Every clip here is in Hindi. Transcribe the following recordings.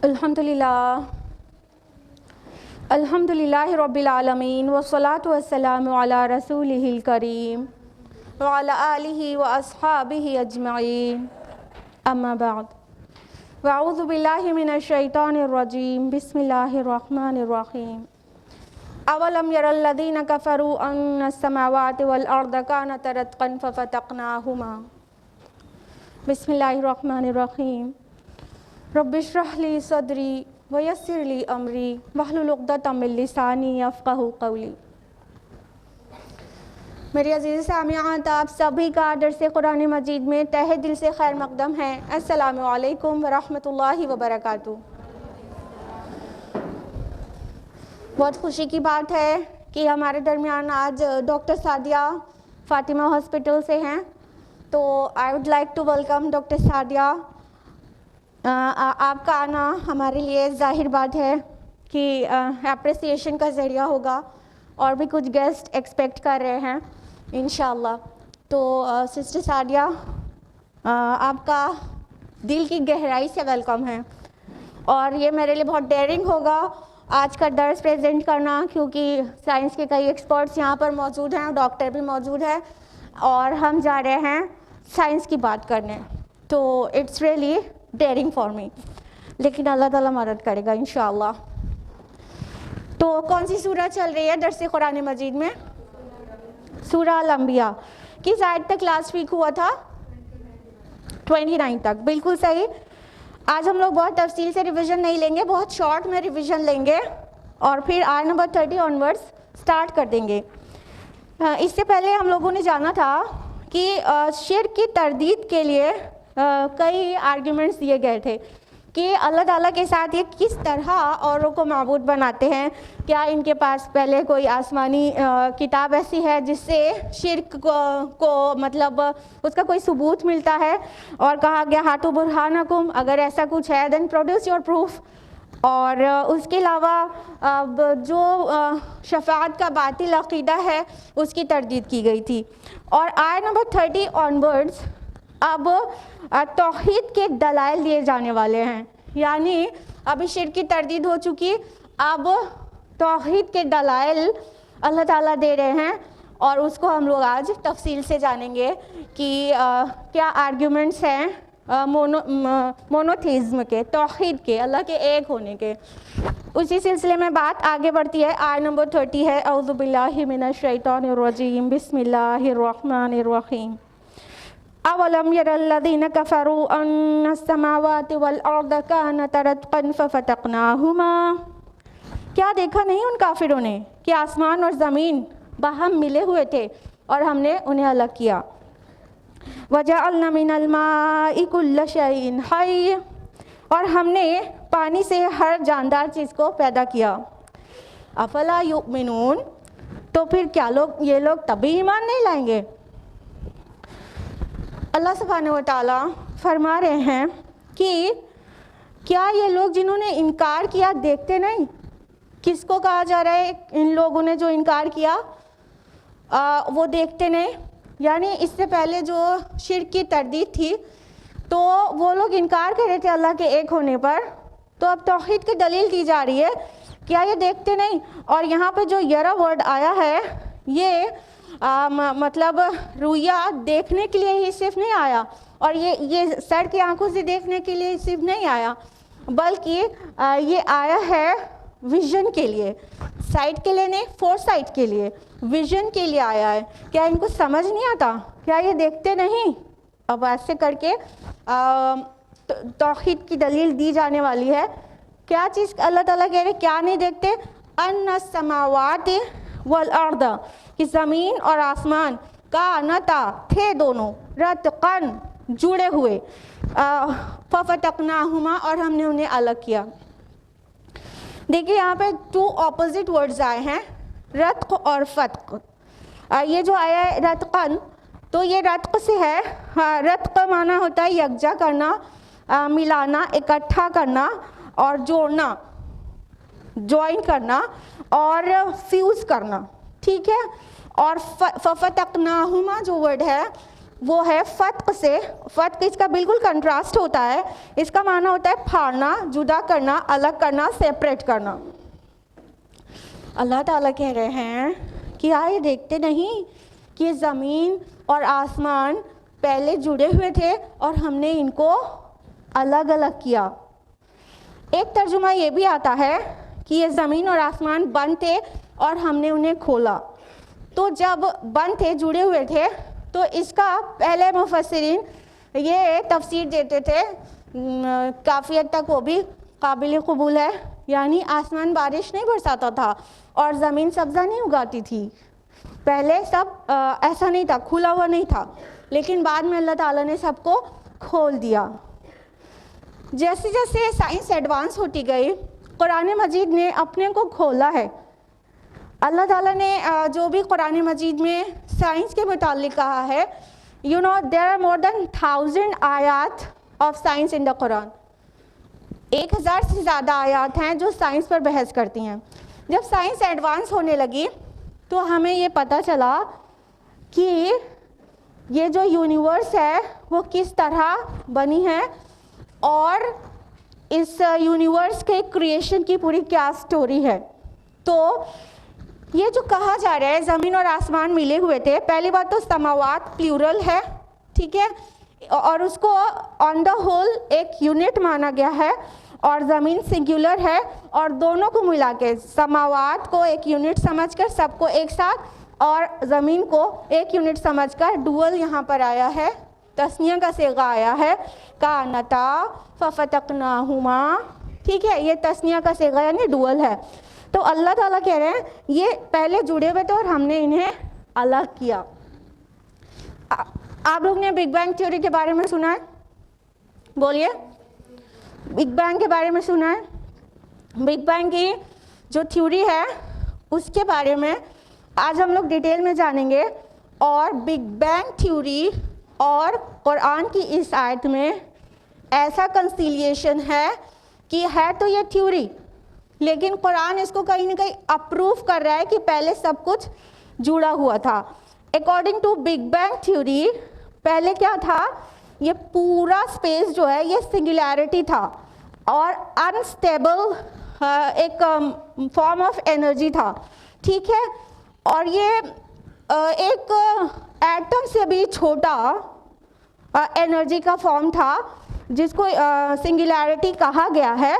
अल्हम्दुलिल्लाहि रब्बिल आलमीन वस्सलातु वस्सलामु अला रसूलिहिल करीम व अला आलिहि व अस्हाबिहि अजमईन अम्मा बाद वअऊज़ु बिल्लाहि मिनश शैतानिर रजीम बिस्मिल्लाहिर रहमानिर रहीम अवलम यरल्लज़ीना कफ़रू अन्नस समावाति वल अर्द कानता रत्क़न फ़फ़तक़नाहुमा बिस्मिल्लाहिर रहमानिर रहीम रब्बिश्रह ली सदरी वयस्सिर ली अमरी वहलुल उक़दतम मिन लिसानी यफ़क़हू क़ौली। मेरी अज़ीज़ सामियात, आप सभी का दर्स कुरान मजीद में तहे दिल से खैर मक़दम है। अस्सलामु अलैकुम वरहमतुल्लाहि वबरकातुहू। बहुत खुशी की बात है कि हमारे दरमियान आज डॉक्टर सादिया फ़ातिमा हॉस्पिटल से हैं। तो I would like to welcome doctor Sadia. आपका आना हमारे लिए ज़ाहिर बात है कि एप्रिसिएशन का ज़रिया होगा और भी कुछ गेस्ट एक्सपेक्ट कर रहे हैं इंशाअल्लाह। तो सिस्टर सादिया, आपका दिल की गहराई से वेलकम है और ये मेरे लिए बहुत डेयरिंग होगा आज का दर्स प्रेजेंट करना, क्योंकि साइंस के कई एक्सपर्ट्स यहाँ पर मौजूद हैं, डॉक्टर भी मौजूद है और हम जा रहे हैं साइंस की बात करने। तो it's really daring for me, लेकिन अल्लाह ताला मदद करेगा इंशाअल्लाह। तो कौन सी सूरह चल रही है दर्स कुरान मजीद में? सूरह अल-अंबिया। किस आयत तक लास्ट वीक हुआ था? 29 तक, बिल्कुल सही। आज हम लोग बहुत तफसील से रिवीजन नहीं लेंगे, बहुत शॉर्ट में रिवीजन लेंगे और फिर आयत नंबर 30 ऑनवर्ड्स स्टार्ट कर देंगे। इससे पहले हम लोगों ने जाना था कि शिर्क की तरदीद के लिए कई आर्ग्यूमेंट्स दिए गए थे कि अल्लाह ताला के साथ ये किस तरह औरों को माबूद बनाते हैं। क्या इनके पास पहले कोई आसमानी किताब ऐसी है जिससे शिर्क को मतलब उसका कोई सबूत मिलता है, और कहा गया हाथु बुरहानकुम, अगर ऐसा कुछ है देन प्रोड्यूस योर प्रूफ। और उसके अलावा जो शफाअत का बातिल अक़ीदा है उसकी तरदीद की गई थी। और आयत नंबर 30 ऑनवर्ड्स अब तौहीद के दलाइल दिए जाने वाले हैं, यानी अभी शिर्क की तरदीद हो चुकी, अब तौहीद के दलाइल अल्लाह ताला दे रहे हैं और उसको हम लोग आज तफसील से जानेंगे कि क्या आर्ग्यूमेंट्स हैं मोनोथीज़्म के, तौहीद के, अल्लाह के एक होने के। उसी सिलसिले में बात आगे बढ़ती है। आयत नंबर 30 है औज़ु बिल्लाहि मिनश शैतानिर रजीम बिस्मिल्लाहिर रहमानिर रहीम अवलम यरल्लज़ीना कफ़रू अन्नस समावाति वल अर्द कानता रत्क़न फ़फ़तक़नाहुमा। क्या देखा नहीं उन काफिरों ने कि आसमान और ज़मीन बाहम मिले हुए थे और हमने उन्हें अलग किया। वजअलना मिनल माइ कुल्ल शैइन हय्य, और हमने पानी से हर जानदार चीज़ को पैदा किया। अफला युमिनून, तो फिर क्या ये लोग तभी ईमान नहीं लाएंगे? अल्लाह सुब्हानहू व तआला फरमा रहे हैं कि क्या ये लोग जिन्होंने इनकार किया देखते नहीं? किसको कहा जा रहा है? इन लोगों ने जो इनकार किया वो देखते नहीं। यानी इससे पहले जो शिर्क की तरदीद थी तो वो लोग इनकार कर रहे थे अल्लाह के एक होने पर, तो अब तौहीद की दलील दी जा रही है, क्या ये देखते नहीं? और यहाँ पे जो यरा वर्ड आया है ये मतलब रुया देखने के लिए ही सिर्फ नहीं आया, और ये सर की आंखों से देखने के लिए सिर्फ नहीं आया, बल्कि ये आया है विजन के लिए, साइट के लिए नहीं, फोरसाइट के लिए, विजन के लिए आया है। क्या इनको समझ नहीं आता? क्या ये देखते नहीं? अब ऐसे करके तौहीद की दलील दी जाने वाली है। क्या चीज़ अल्लाह ताला कह रहे, क्या नहीं देखते? अन्नस समावाति वल अर्द, कि ज़मीन और आसमान का नता थे दोनों रत्क़न जुड़े हुए, फ़फ़तक़नाहुमा, और हमने उन्हें अलग किया। देखिए यहाँ पे टू ऑपोजिट वर्ड्स आए हैं, रत्क़ और फ़त्क़। ये जो आया है रत्क़न, तो ये रत्क़ से है। रत्क़ माना होता है यकजा करना, मिलाना, इकट्ठा करना और जोड़ना, ज्वाइन करना और फ्यूज़ करना, ठीक है। और फ़फ़तक़नाहुमा जो वर्ड है वो है फ़त्क से। फ़त्क इसका बिल्कुल कंट्रास्ट होता है, इसका माना होता है फाड़ना, जुदा करना, अलग करना, सेपरेट करना। अल्लाह ताला कह रहे हैं कि आए देखते नहीं कि ज़मीन और आसमान पहले जुड़े हुए थे और हमने इनको अलग अलग किया। एक तर्जुमा ये भी आता है कि ये ज़मीन और आसमान बंद थे और हमने उन्हें खोला। तो जब बंद थे, जुड़े हुए थे, तो इसका पहले मुफस्सिरीन ये तफसीर देते थे, काफ़ी हद तक वो भी काबिल कबूल है, यानी आसमान बारिश नहीं बरसाता था और ज़मीन सब्ज़ा नहीं उगाती थी। पहले सब ऐसा नहीं था, खुला हुआ नहीं था, लेकिन बाद में अल्लाह ताला ने सबको खोल दिया। जैसे जैसे साइंस एडवांस होती गई, कुरान मजीद ने अपने को खोला है। अल्लाह ताला ने जो भी कुरान मजीद में साइंस के मुतालिक कहा है, you know there are more than 1000 आयात of science in the Quran. 1000 से ज़्यादा आयात हैं जो साइंस पर बहस करती हैं। जब साइंस एडवांस होने लगी तो हमें ये पता चला कि ये जो यूनिवर्स है वो किस तरह बनी है और इस यूनिवर्स के क्रिएशन की पूरी क्या स्टोरी है। तो ये जो कहा जा रहा है ज़मीन और आसमान मिले हुए थे, पहली बात तो समावात प्लूरल है, ठीक है, और उसको ऑन द होल एक यूनिट माना गया है, और ज़मीन सिंगुलर है, और दोनों को मिला के समावात को एक यूनिट समझकर सबको एक साथ और ज़मीन को एक यूनिट समझकर डुअल यहाँ पर आया है, तस्निया का सेगा आया है, कानता फफतकनाहुमा, ठीक है, ये तस्निया का सेगा यानी डुअल है। तो अल्लाह ताला कह रहे हैं ये पहले जुड़े हुए थे और हमने इन्हें अलग किया। आप लोग ने बिग बैंग थ्योरी के बारे में सुना है? बोलिए, बिग बैंग के बारे में सुना है? बिग बैंग की जो थ्योरी है उसके बारे में आज हम लोग डिटेल में जानेंगे, और बिग बैंग थ्योरी और कुरान की इस आयत में ऐसा कंसिलिएशन है कि है तो ये थ्योरी, लेकिन कुरान इसको कहीं ना कहीं अप्रूव कर रहा है कि पहले सब कुछ जुड़ा हुआ था। According to big bang theory पहले क्या था, ये पूरा स्पेस जो है ये सिंगुलैरिटी था और अनस्टेबल एक फॉर्म ऑफ एनर्जी था, ठीक है, और ये एक एटम से भी छोटा एनर्जी का फॉर्म था जिसको सिंगुलैरिटी कहा गया है।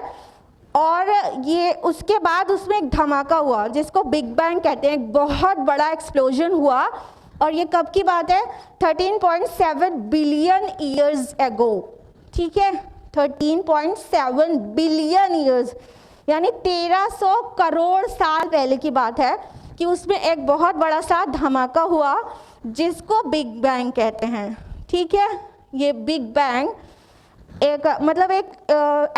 और ये उसके बाद उसमें एक धमाका हुआ जिसको बिग बैंग कहते हैं, एक बहुत बड़ा एक्सप्लोजन हुआ, और ये कब की बात है? 13.7 बिलियन ईयर्स एगो, ठीक है, 13.7 बिलियन ईयर्स यानी 1300 करोड़ साल पहले की बात है कि उसमें एक बहुत बड़ा सा धमाका हुआ जिसको बिग बैंग कहते हैं, ठीक है। ये बिग बैंग एक मतलब एक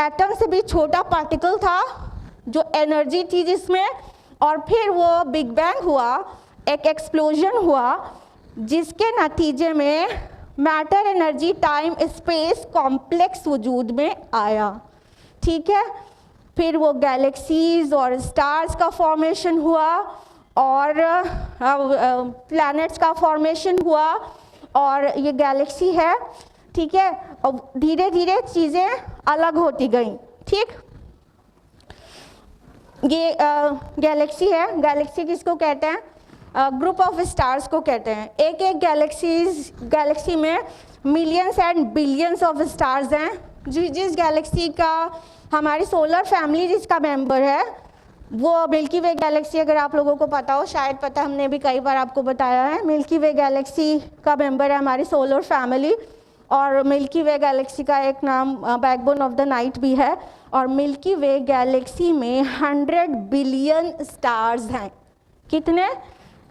एटम से भी छोटा पार्टिकल था जो एनर्जी थी जिसमें, और फिर वो बिग बैंग हुआ, एक एक्सप्लोजन हुआ जिसके नतीजे में matter, energy, time, space complex वजूद में आया, ठीक है। फिर वो गैलेक्सीज और स्टार्स का फॉर्मेशन हुआ और प्लैनेट्स का फॉर्मेशन हुआ, और ये गैलेक्सी है, ठीक है, और धीरे धीरे चीज़ें अलग होती गई, ठीक। ये गैलेक्सी है, गैलेक्सी किसको कहते हैं? ग्रुप ऑफ स्टार्स को कहते हैं। एक एक गैलेक्सी में millions and billions of stars हैं। जिस गैलेक्सी का हमारी सोलर फैमिली जिसका मेंबर है वो मिल्की वे गैलेक्सी, अगर आप लोगों को पता हो, शायद पता, हमने भी कई बार आपको बताया है, मिल्की वे गैलेक्सी का मेंबर है हमारी सोलर फैमिली, और मिल्की वे गैलेक्सी का एक नाम बैकबोन ऑफ द नाइट भी है, और मिल्की वे गैलेक्सी में 100 बिलियन स्टार्स हैं। कितने?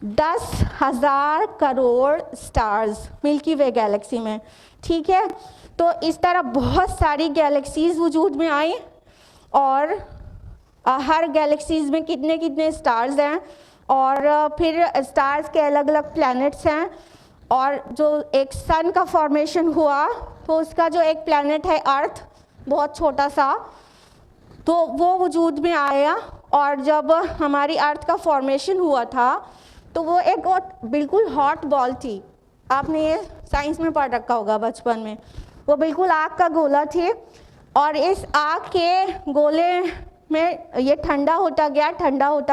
10,000 करोड़ स्टार्स मिल्की वे गैलेक्सी में, ठीक है। तो इस तरह बहुत सारी गैलेक्सीज वजूद में आई, और हर गैलेक्सीज में कितने कितने स्टार्स हैं, और फिर स्टार्स के अलग अलग प्लैनेट्स हैं, और जो एक सन का फॉर्मेशन हुआ तो उसका जो एक प्लैनेट है अर्थ, बहुत छोटा सा, तो वो वजूद में आया। और जब हमारी अर्थ का फॉर्मेशन हुआ था तो वो एक बिल्कुल हॉट बॉल थी। आपने ये साइंस में पढ़ रखा होगा बचपन में। वो बिल्कुल आग का गोला थी और इस आग के गोले में ये ठंडा होता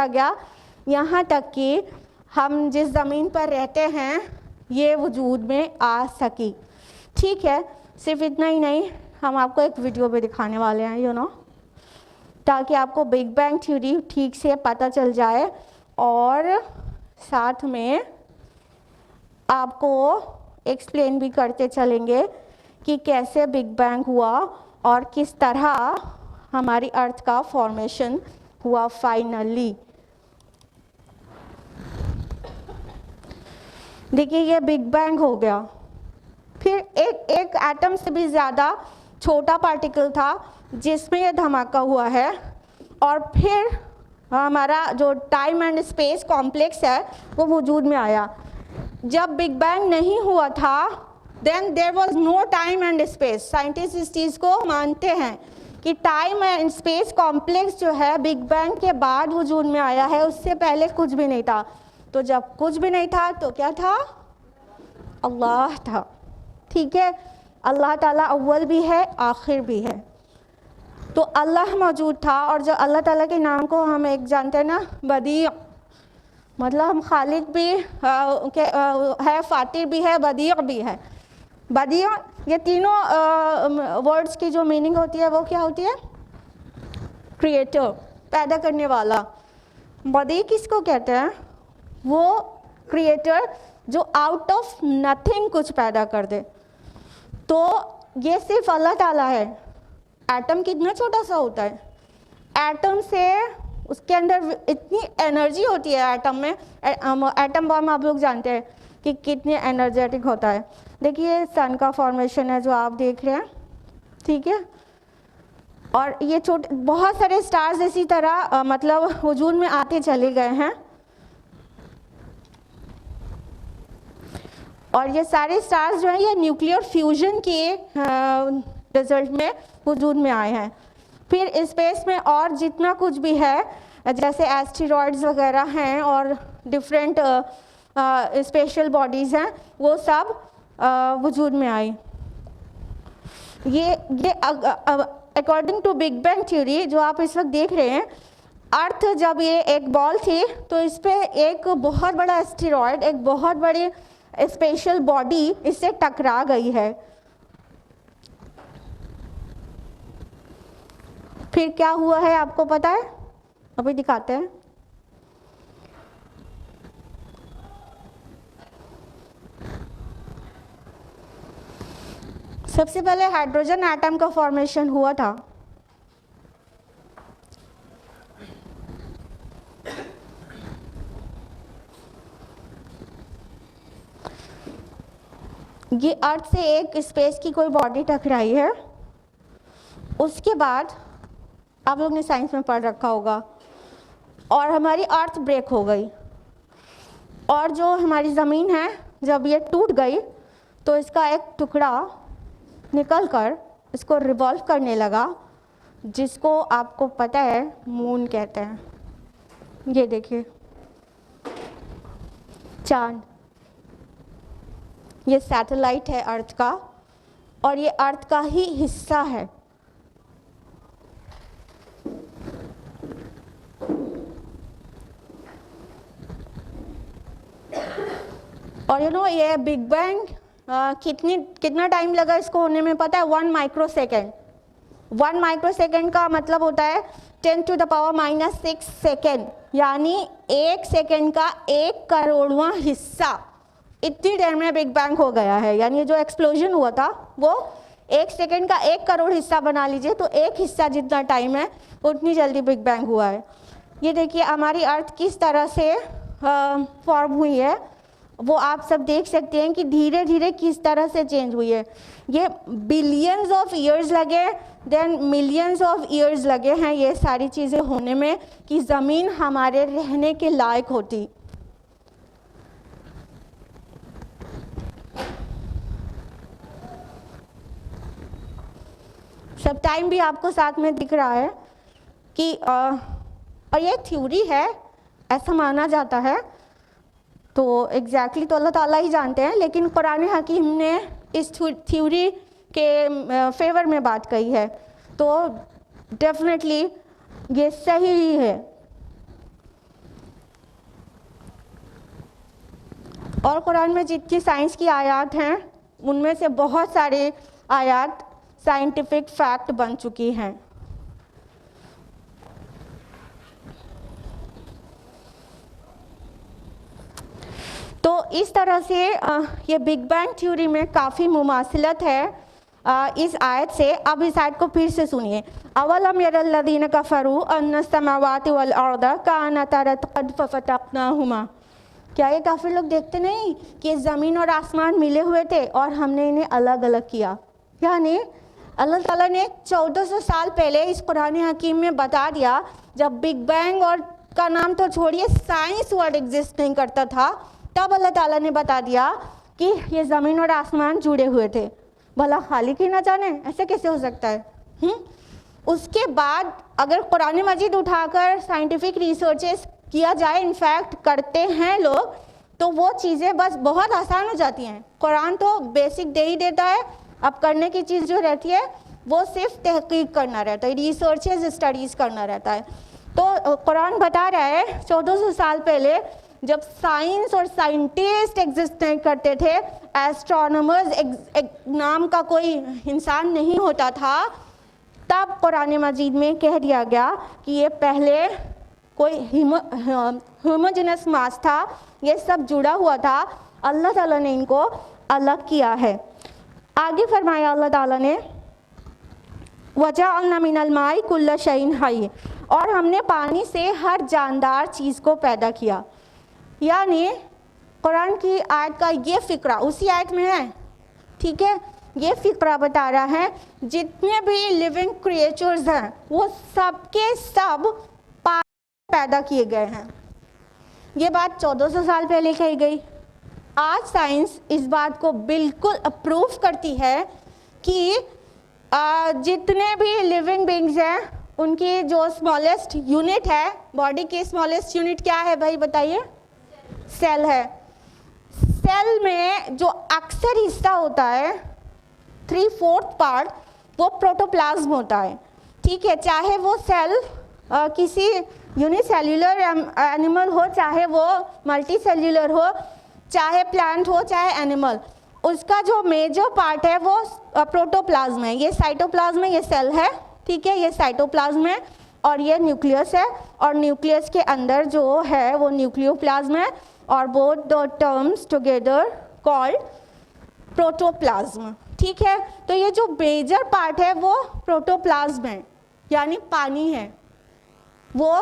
गया यहाँ तक कि हम जिस ज़मीन पर रहते हैं ये वजूद में आ सकी। ठीक है, सिर्फ इतना ही नहीं, हम आपको एक वीडियो भी दिखाने वाले हैं यू नो, ताकि आपको बिग बैंग थ्योरी ठीक से पता चल जाए और साथ में आपको एक्सप्लेन भी करते चलेंगे कि कैसे बिग बैंग हुआ और किस तरह हमारी अर्थ का फॉर्मेशन हुआ फाइनली। देखिए ये बिग बैंग हो गया, फिर एक एटम से भी ज़्यादा छोटा पार्टिकल था जिसमें ये धमाका हुआ है, और फिर हमारा जो टाइम एंड स्पेस कॉम्प्लेक्स है वो वजूद में आया। जब बिग बैंग नहीं हुआ था then there was no time and space. Scientist इस चीज़ को मानते हैं कि टाइम एंड स्पेस कॉम्प्लेक्स जो है बिग बैंग के बाद वजूद में आया है, उससे पहले कुछ भी नहीं था। तो जब कुछ भी नहीं था तो क्या था? अल्लाह था। ठीक है, अल्लाह ताला अव्वल भी है आखिर भी है, तो अल्लाह मौजूद था। और जो अल्लाह ताला के नाम को हम एक जानते हैं ना, बदी, मतलब हम खालिक भी है, फातिर भी है, बदी भी है। बदी, ये तीनों वर्ड्स की जो मीनिंग होती है वो क्या होती है? क्रिएटर, पैदा करने वाला। बदी किसको कहते हैं? वो क्रिएटर जो आउट ऑफ नथिंग कुछ पैदा कर दे। तो ये सिर्फ अल्लाह ताला है। एटम कितना छोटा सा होता है, एटम से उसके अंदर इतनी एनर्जी होती है एटम में। एटम बम आप लोग जानते हैं कि कितनी एनर्जेटिक होता है। देखिए सन का फॉर्मेशन है जो आप देख रहे हैं, ठीक है, और ये छोटे बहुत सारे स्टार्स इसी तरह मतलब वजूद में आते चले गए हैं, और ये सारे स्टार्स जो हैं ये न्यूक्लियर फ्यूजन के रिजल्ट में वजूद में आए हैं। फिर स्पेस में और जितना कुछ भी है, जैसे एस्टेरॉयड्स वगैरह हैं और डिफरेंट स्पेशल बॉडीज़ हैं, वो सब वजूद में आई। ये according to big bang theory जो आप इस वक्त देख रहे हैं, अर्थ जब ये एक बॉल थी तो इस पर एक बहुत बड़ा एस्टेरॉयड, एक बहुत बड़ी स्पेशल बॉडी इससे टकरा गई है। फिर क्या हुआ है आपको पता है? अभी दिखाते हैं। सबसे पहले हाइड्रोजन एटम का फॉर्मेशन हुआ था। ये अर्थ से एक स्पेस की कोई बॉडी टकराई है, उसके बाद आप लोग ने साइंस में पढ़ रखा होगा, और हमारी अर्थ ब्रेक हो गई, और जो हमारी ज़मीन है जब ये टूट गई तो इसका एक टुकड़ा निकल कर इसको रिवॉल्व करने लगा, जिसको आपको पता है मून कहते हैं। ये देखिए चांद, ये सैटेलाइट है अर्थ का, और ये अर्थ का ही हिस्सा है। और यू नो ये बिग बैंग कितना टाइम लगा इसको होने में पता है? 1 माइक्रोसेकेंड। 1 माइक्रोसेकेंड का मतलब होता है 10⁻⁻⁶ सेकेंड, यानी 1 सेकेंड का 1 करोड़वां हिस्सा। इतनी देर में बिग बैंग हो गया है, यानी जो एक्सप्लोजन हुआ था वो 1 सेकेंड का 1 करोड़ हिस्सा बना लीजिए, तो एक हिस्सा जितना टाइम है उतनी जल्दी बिग बैंग हुआ है। ये देखिए हमारी अर्थ किस तरह से फॉर्म हुई है, वो आप सब देख सकते हैं कि धीरे धीरे किस तरह से चेंज हुई है। ये बिलियंस ऑफ ईयर्स लगे, देन मिलियंस ऑफ ईयर्स लगे हैं ये सारी चीज़ें होने में कि ज़मीन हमारे रहने के लायक होती। सब टाइम भी आपको साथ में दिख रहा है कि और ये थ्योरी है, ऐसा माना जाता है तो एग्जैक्टली तो अल्लाह ताला ही जानते हैं, लेकिन कुरान हकीम ने इस थ्योरी के फेवर में बात कही है, तो डेफिनेटली ये सही ही है। और कुरान में जितनी साइंस की आयत हैं उनमें से बहुत सारे आयत साइंटिफिक फैक्ट बन चुकी हैं। तो इस तरह से ये बिग बैंग थ्योरी में काफ़ी मुमासिलत है इस आयत से। अब इस आयत को फिर से सुनिए। अवलम यरल्लज़ीन कफ़रू अन्नस समावाति वल अर्द कानता रतक़न फ़फ़तक़नाहुमा। क्या ये काफ़िर लोग देखते नहीं कि ज़मीन और आसमान मिले हुए थे और हमने इन्हें अलग अलग किया। यानी अल्लाह ताला ने 1400 साल पहले इस कुरान हकीम में बता दिया, जब बिग बैंग और का नाम तो छोड़िए, साइंस वर्ड एग्जिस्ट नहीं करता था, तब अल्लाह ताला ने बता दिया कि ये ज़मीन और आसमान जुड़े हुए थे। भला खालिक ही ना जाने, ऐसे कैसे हो सकता है? उसके बाद अगर कुरान मजीद उठाकर साइंटिफिक रिसर्चेस किया जाए, इनफैक्ट करते हैं लोग, तो वो चीज़ें बस बहुत आसान हो जाती हैं। कुरान तो बेसिक दे ही देता है, अब करने की चीज़ जो रहती है वो सिर्फ तहकीक करना रहता है, रिसर्चेस स्टडीज़ करना रहता है। तो कुरान बता रहा है 1400 साल पहले जब साइंस और साइंटिस्ट एग्जिस्ट नहीं करते थे, एस्ट्रोनॉमर्स नाम का कोई इंसान नहीं होता था, तब कुरान मजीद में कह दिया गया कि ये पहले कोई होमोजेनस मास था, ये सब जुड़ा हुआ था, अल्लाह ताला ने इनको अलग किया है। आगे फरमाया अल्लाह ताला ने वजअलना मिनल माई कुल्ल शैइन हय्य, और हमने पानी से हर जानदार चीज़ को पैदा किया। यानी कुरान की आयत का ये फ़िक्रा उसी आयत में है, ठीक है। ये फ़िक्रा बता रहा है जितने भी लिविंग क्रिएचर्स हैं वो सब के सब पानी पैदा किए गए हैं। ये बात 1400 साल पहले कही गई। आज साइंस इस बात को बिल्कुल अप्रूव करती है कि जितने भी लिविंग बींग्स हैं उनकी जो स्मॉलेस्ट यूनिट है, बॉडी की स्मॉलेस्ट यूनिट क्या है भाई बताइए? सेल है। सेल में जो अक्सर हिस्सा होता है 3/4 पार्ट वो प्रोटोप्लाज्म होता है, ठीक है। चाहे वो सेल किसी यूनिसेल्युलर एनिमल हो, चाहे वो मल्टी सेल्युलर हो, चाहे प्लांट हो, चाहे एनिमल, उसका जो मेजर पार्ट है वो प्रोटोप्लाज्म है। ये साइटोप्लाज्म है, ये सेल है, ठीक है, ये साइटोप्लाज्म है, और ये न्यूक्लियस है, और न्यूक्लियस के अंदर जो है वो न्यूक्लियोप्लाज्म है, और both the terms together called protoplasm, ठीक है। तो ये जो मेजर पार्ट है वो प्रोटोप्लाज्म है, यानी पानी है। वो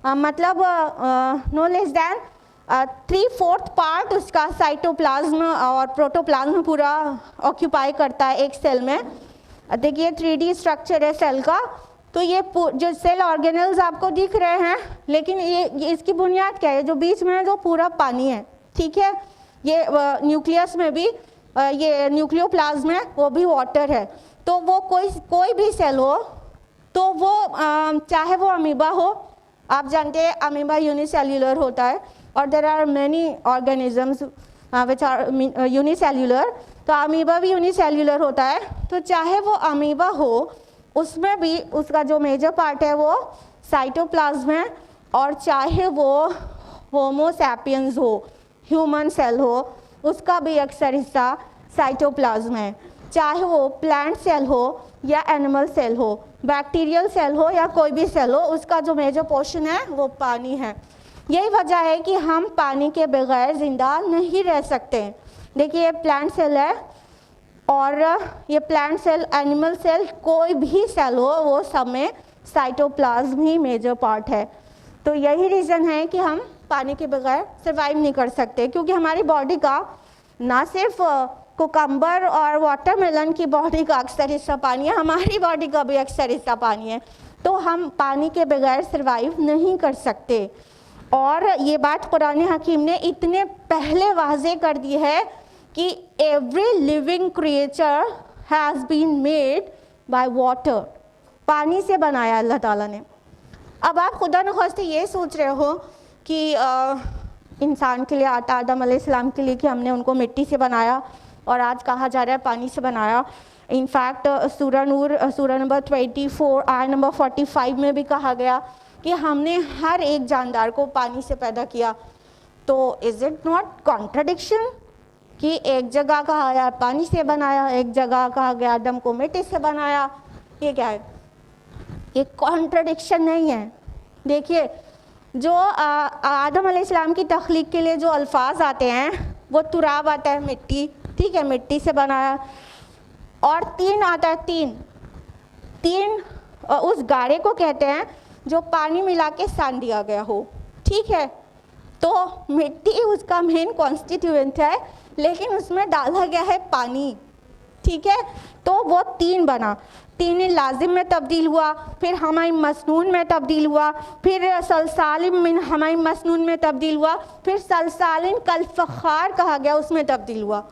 मतलब नो लेस देन 3/4 पार्ट उसका साइटोप्लाज्म और प्रोटोप्लाज्म पूरा ऑक्यूपाई करता है एक सेल में। देखिए 3D स्ट्रक्चर है सेल का। तो ये जो सेल ऑर्गेनल्स आपको दिख रहे हैं, लेकिन ये इसकी बुनियाद क्या है? जो बीच में है जो पूरा पानी है, ठीक है। ये न्यूक्लियस में भी ये न्यूक्लियोप्लाज्म है, वो भी वाटर है। तो वो कोई भी सेल हो, तो वो चाहे वो अमीबा हो, आप जानते हैं अमीबा यूनिसेल्युलर होता है, और there are many organisms which are unicellular. तो अमीबा भी यूनिसेल्युलर होता है। तो चाहे वो अमीबा हो, उसमें भी उसका जो मेजर पार्ट है वो साइटोप्लाज्म है, और चाहे वो होमो सैपियंस हो, ह्यूमन सेल हो, उसका भी अक्सर हिस्सा साइटोप्लाज्म है। चाहे वो प्लांट सेल हो या एनिमल सेल हो, बैक्टीरियल सेल हो या कोई भी सेल हो, उसका जो मेजर पोर्शन है वो पानी है। यही वजह है कि हम पानी के बगैर ज़िंदा नहीं रह सकते। देखिए ये प्लांट सेल है, और ये प्लांट सेल, एनिमल सेल, कोई भी सेल हो, वो सब में साइटोप्लाज्म ही मेजर पार्ट है। तो यही रीज़न है कि हम पानी के बगैर सर्वाइव नहीं कर सकते, क्योंकि हमारी बॉडी का ना सिर्फ कुकम्बर और वाटरमेलन की बॉडी का अक्सर हिस्सा पानी है, हमारी बॉडी का भी अक्सर हिस्सा पानी है। तो हम पानी के बगैर सर्वाइव नहीं कर सकते। और ये बात कुरान हकीम ने इतने पहले वाज़े कर दी है कि every living creature has been made by water, पानी से बनाया अल्लाह ताला ने। अब आप खुदा न खास्ते ये सोच रहे हो कि इंसान के लिए आता, आदम अलैहिस्सलाम के लिए, कि हमने उनको मिट्टी से बनाया, और आज कहा जा रहा है पानी से बनाया। इनफैक्ट सूरह नूर सूरह नंबर 24 आयत नंबर 45 में भी कहा गया कि हमने हर एक जानदार को पानी से पैदा किया। तो इज़ इट नॉट कॉन्ट्रडिक्शन कि एक जगह कहा गया पानी से बनाया, एक जगह कहा गया आदम को मिट्टी से बनाया? ये क्या है? ये कॉन्ट्रडिक्शन नहीं है। देखिए, जो आदम अलैहिस्सलाम की तख्लीक के लिए जो अल्फाज आते हैं वो तुराब आता है, मिट्टी, ठीक है, मिट्टी से बनाया, और तीन आता है, तीन उस गारे को कहते हैं जो पानी मिला के सान दिया गया हो, ठीक है। तो मिट्टी उसका मेन कॉन्स्टिट्यूएंट है, लेकिन उसमें डाला गया है पानी, ठीक है। तो वो तीन बना, तीन लाजिम में तब्दील हुआ, फिर हमारी मसनून में तब्दील हुआ, फिर सलसालिम में हमारी मसनून में तब्दील हुआ, फिर सलसालिन कल फ़खार कहा गया उसमें तब्दील हुआ,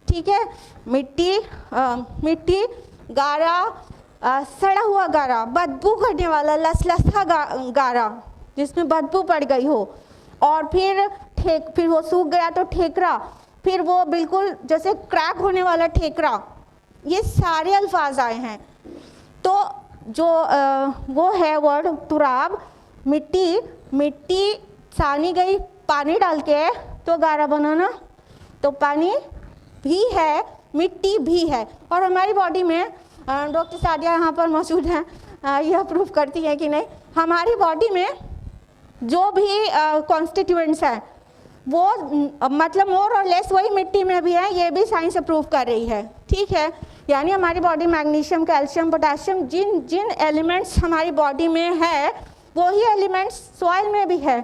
ठीक है। मिट्टी गारा, सड़ा हुआ गारा, बदबू करने वाला लसलसा गारा जिसमें बदबू पड़ गई हो, और फिर वो सूख गया तो ठेकरा, फिर वो बिल्कुल जैसे क्रैक होने वाला ठेकरा। ये सारे अल्फाज आए हैं। तो जो वो है वर्ड तुराब, मिट्टी सानी गई पानी डाल के तो गारा बनाना, तो पानी भी है, मिट्टी भी है। और हमारी बॉडी में डॉक्टर सादिया यहाँ पर मौजूद हैं, यह प्रूव करती है कि नहीं, हमारी बॉडी में जो भी कॉन्स्टिट्यूएंट्स हैं वो मतलब मोर और लेस वही मिट्टी में भी है, ये भी साइंस अप्रूव कर रही है, ठीक है। यानी हमारी बॉडी मैग्नीशियम, कैल्शियम, पोटेशियम, जिन एलिमेंट्स हमारी बॉडी में है वही एलिमेंट्स सॉइल में भी है।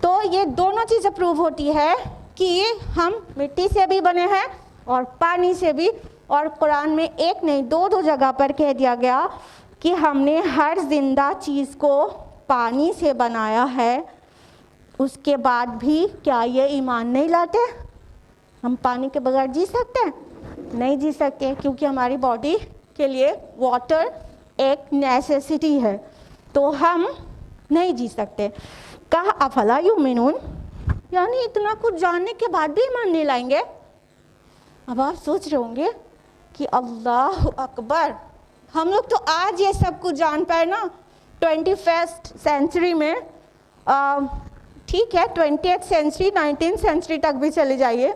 तो ये दोनों चीज़ अप्रूव होती है कि हम मिट्टी से भी बने हैं और पानी से भी। और कुरान में एक नहीं दो जगह पर कह दिया गया कि हमने हर जिंदा चीज़ को पानी से बनाया है। उसके बाद भी क्या ये ईमान नहीं लाते? हम पानी के बगैर जी सकते हैं? नहीं जी सकते, क्योंकि हमारी बॉडी के लिए वाटर एक नेसेसिटी है, तो हम नहीं जी सकते। कहा अफला युमिनून, यानी इतना कुछ जानने के बाद भी ईमान नहीं लाएंगे। अब आप सोच रहे होंगे कि अल्लाह अकबर, हम लोग तो आज ये सब कुछ जान पाए ना 21st सेंचुरी में, ठीक है 20th सेंचुरी 19th सेंचुरी तक भी चले जाइए,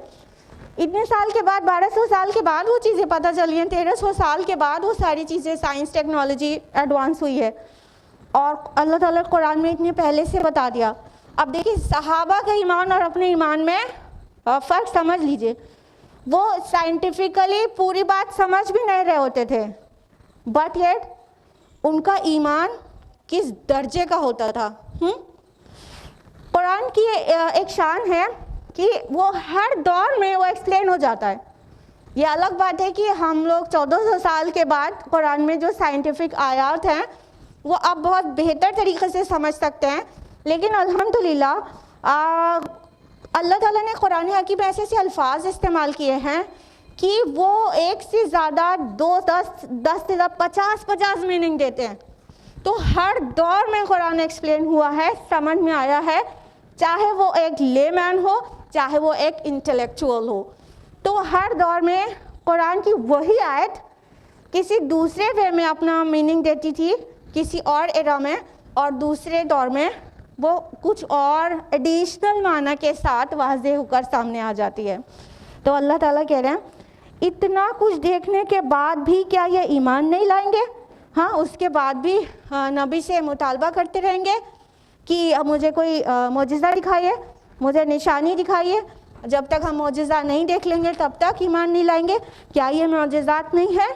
इतने साल के बाद 1200 साल के बाद वो चीज़ें पता चली हैं, 1300 साल के बाद वो सारी चीज़ें साइंस टेक्नोलॉजी एडवांस हुई है, और अल्लाह ताला कुरान में इतने पहले से बता दिया। अब देखिए सहाबा के ईमान और अपने ईमान में फ़र्क समझ लीजिए। वो साइंटिफिकली पूरी बात समझ भी नहीं रहे होते थे, बट येट उनका ईमान किस दर्जे का होता था। कुरान की एक शान है कि वो हर दौर में वो एक्सप्लेन हो जाता है। ये अलग बात है कि हम लोग 1400 साल के बाद कुरान में जो साइंटिफिक आयात हैं वो अब बहुत बेहतर तरीके से समझ सकते हैं, लेकिन अल्हम्दुलिल्लाह अल्लाह ताला ने कुरान हकीम में ऐसे ऐसे अल्फाज इस्तेमाल किए हैं कि वो एक से ज़्यादा 10 से 50 मीनिंग देते हैं। तो हर दौर में कुरान एक्सप्लेन हुआ है, समझ में आया है, चाहे वो एक लेमैन हो चाहे वो एक इंटेलेक्चुअल हो। तो हर दौर में कुरान की वही आयत किसी दूसरे वे में अपना मीनिंग देती थी किसी और एरा में, और दूसरे दौर में वो कुछ और एडिशनल माना के साथ वाज़ेह होकर सामने आ जाती है। तो अल्लाह ताला कह रहे हैं इतना कुछ देखने के बाद भी क्या ये ईमान नहीं लाएंगे? हाँ, उसके बाद भी नबी से मुतालबा करते रहेंगे कि मुझे कोई मोजिज़ा दिखाइए, मुझे निशानी दिखाइए। जब तक हम मोजिज़ा नहीं देख लेंगे तब तक ईमान नहीं लाएंगे। क्या ये मोजिज़ात नहीं है?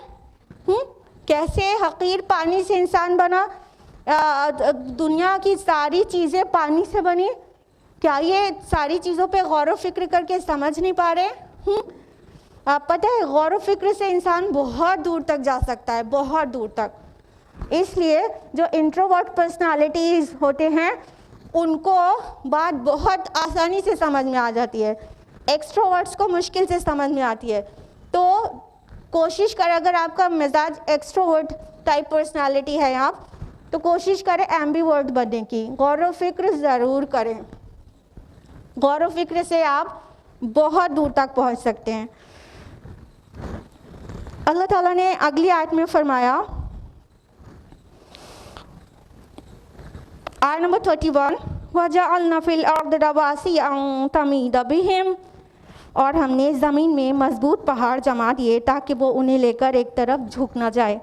कैसे हकीर पानी से इंसान बना, दुनिया की सारी चीज़ें पानी से बनी। क्या ये सारी चीज़ों पे गौर व फिक्र करके समझ नहीं पा रहे? आप पता है गौर व फिक्र से इंसान बहुत दूर तक जा सकता है, बहुत दूर तक। इसलिए जो इंट्रोवर्ट पर्सनालिटीज़ होते हैं उनको बात बहुत आसानी से समझ में आ जाती है, एक्सट्रोवर्ट्स को मुश्किल से समझ में आती है। तो कोशिश करें, अगर आपका मिजाज एक्सट्रोवर्ट टाइप पर्सनालिटी है आप, तो कोशिश करें एम्बीवर्ट बनने की, गौर व फिक्र ज़रूर करें। गौर व फिक्र से आप बहुत दूर तक पहुंच सकते हैं। अल्लाह ताला ने अगली आयत में फरमाया, आयत नंबर 31, वजअलना फिल अर्द रवासिया तमीद बिहिम, और हमने ज़मीन में मजबूत पहाड़ जमा दिए ताकि वो उन्हें लेकर एक तरफ झुक ना जाए।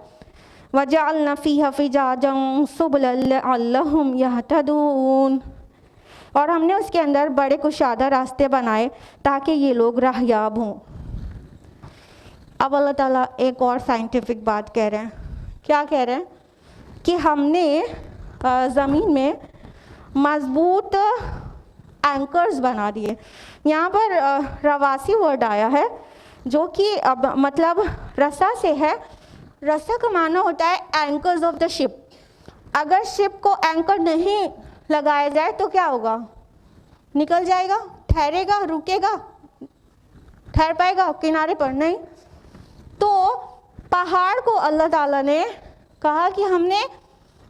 वजअलना फ़ीहा फ़िजाजन सुबुलन लअल्लहुम यहतदून, और हमने उसके अंदर बड़े कुशादा रास्ते बनाए ताकि ये लोग राहयाब हों। अब अल्लाह ताला एक और साइंटिफिक बात कह रहे हैं। क्या कह रहे हैं? कि हमने ज़मीन में मजबूत एंकर्स बना दिए। यहाँ पर रवासी वर्ड आया है जो कि अब मतलब रस्सा से है। रस्सा का माना होता है एंकर्स ऑफ द शिप। अगर शिप को एंकर नहीं लगाया जाए तो क्या होगा? निकल जाएगा, ठहरेगा, रुकेगा, ठहर पाएगा किनारे पर? नहीं। तो पहाड़ को अल्लाह ताला ने कहा कि हमने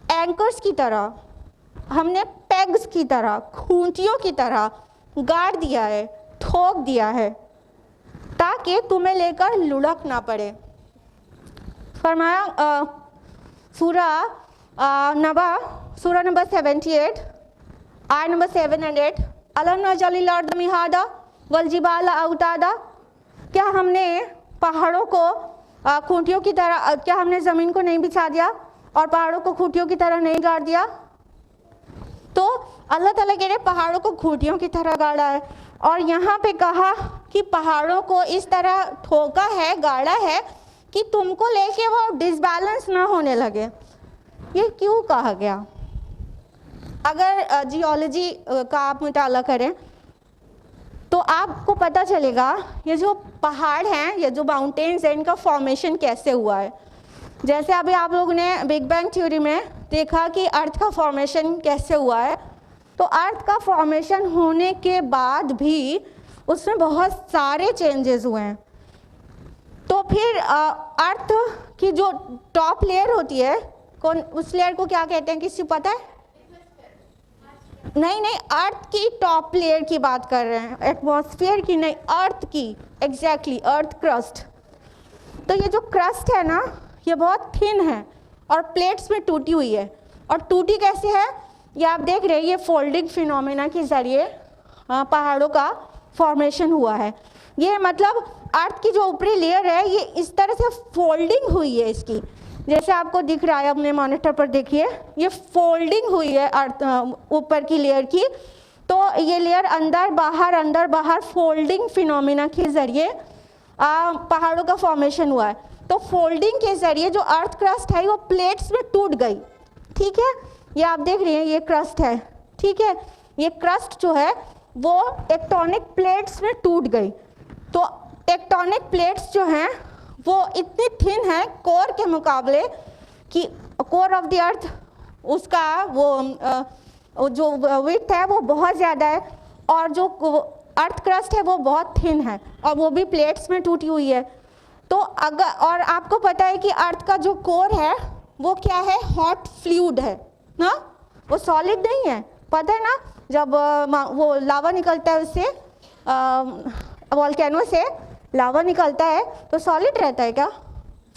एंकर्स की तरह, हमने पेग्स की तरह, खूंटियों की तरह गाड़ दिया है, ठोक दिया है ताकि तुम्हें लेकर लुढ़क ना पड़े। फरमाया सूरा नबा, सूरा नंबर 78, आयत नंबर 7 और 8, अलम नजअलिल अर्द मिहादा वल जिबाला औतादा, क्या हमने पहाड़ों को खूंटियों की तरह, क्या हमने ज़मीन को नहीं बिछा दिया और पहाड़ों को खूंटियों की तरह नहीं गाड़ दिया? तो अल्लाह ताला कह रहे पहाड़ों को खूंटियों की तरह गाड़ा है, और यहाँ पे कहा कि पहाड़ों को इस तरह ठोका है, गाड़ा है कि तुमको लेके वो डिसबैलेंस ना होने लगे। ये क्यों कहा गया? अगर जियोलॉजी का आप मुताला करें तो आपको पता चलेगा ये जो पहाड़ हैं, ये जो माउंटेन्स हैं, इनका फॉर्मेशन कैसे हुआ है। जैसे अभी आप लोगों ने बिग बैंग थ्योरी में देखा कि अर्थ का फॉर्मेशन कैसे हुआ है, तो अर्थ का फॉर्मेशन होने के बाद भी उसमें बहुत सारे चेंजेस हुए हैं। तो फिर अर्थ की जो टॉप लेयर होती है, कौन उस लेयर को क्या कहते हैं, किसी को पता है? नहीं, अर्थ की टॉप लेयर की बात कर रहे हैं, एटमॉस्फेयर की नहीं, अर्थ की। Exactly, earth crust. तो ये जो क्रस्ट है ना, ये बहुत थिन है और प्लेट्स में टूटी हुई है। और टूटी कैसे है? ये आप देख रहे हैं, ये फोल्डिंग फिनोमेना के ज़रिए पहाड़ों का फॉर्मेशन हुआ है। ये मतलब अर्थ की जो ऊपरी लेयर है ये इस तरह से फोल्डिंग हुई है इसकी, जैसे आपको दिख रहा है अपने मॉनिटर पर, देखिए ये फोल्डिंग हुई है अर्थ ऊपर की लेयर की। तो ये लेयर अंदर बाहर फोल्डिंग फिनोमेना के ज़रिए पहाड़ों का फॉर्मेशन हुआ है। तो फोल्डिंग के ज़रिए जो अर्थ क्रस्ट है वो प्लेट्स में टूट गई। ठीक है, ये आप देख रहे हैं, ये क्रस्ट है। ठीक है, ये क्रस्ट जो है वो टेक्टोनिक प्लेट्स में टूट गई। तो टेक्टोनिक प्लेट्स जो हैं वो इतनी थिन है कोर के मुकाबले कि कोर ऑफ द अर्थ उसका वो जो विड्थ है वो बहुत ज़्यादा है, और जो अर्थ क्रस्ट है वो बहुत थिन है, और वो भी प्लेट्स में टूटी हुई है। तो अगर, और आपको पता है कि अर्थ का जो कोर है वो क्या है? हॉट फ्लूइड है ना, वो सॉलिड नहीं है। पता है ना, जब वो लावा निकलता है उससे, वोल्केनो से लावा निकलता है तो सॉलिड रहता है क्या?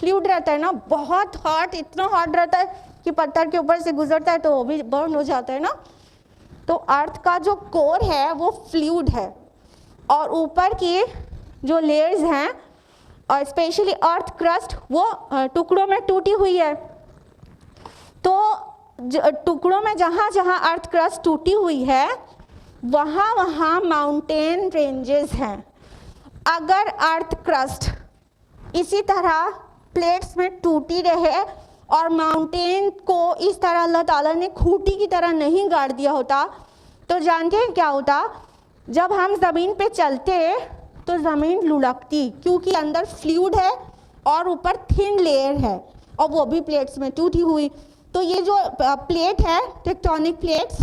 फ्लूइड रहता है ना, बहुत हॉट, इतना हॉट रहता है कि पत्थर के ऊपर से गुजरता है तो वो भी बर्न हो जाता है ना। तो अर्थ का जो कोर है वो फ्लूइड है, और ऊपर की जो लेयर्स हैं और स्पेशली अर्थ क्रस्ट वो टुकड़ों में टूटी हुई है। तो टुकड़ों में जहाँ जहाँ अर्थ क्रस्ट टूटी हुई है वहाँ वहाँ माउंटेन रेंजेस हैं। अगर अर्थ क्रस्ट इसी तरह प्लेट्स में टूटी रहे और माउंटेन को इस तरह अल्लाह ताला ने खूंटी की तरह नहीं गाड़ दिया होता तो जानते हैं क्या होता? जब हम ज़मीन पे चलते तो ज़मीन लुढ़कती, क्योंकि अंदर फ्लूइड है और ऊपर थिन लेयर है, और वो भी प्लेट्स में टूटी हुई। तो ये जो प्लेट है, टेक्टोनिक प्लेट्स,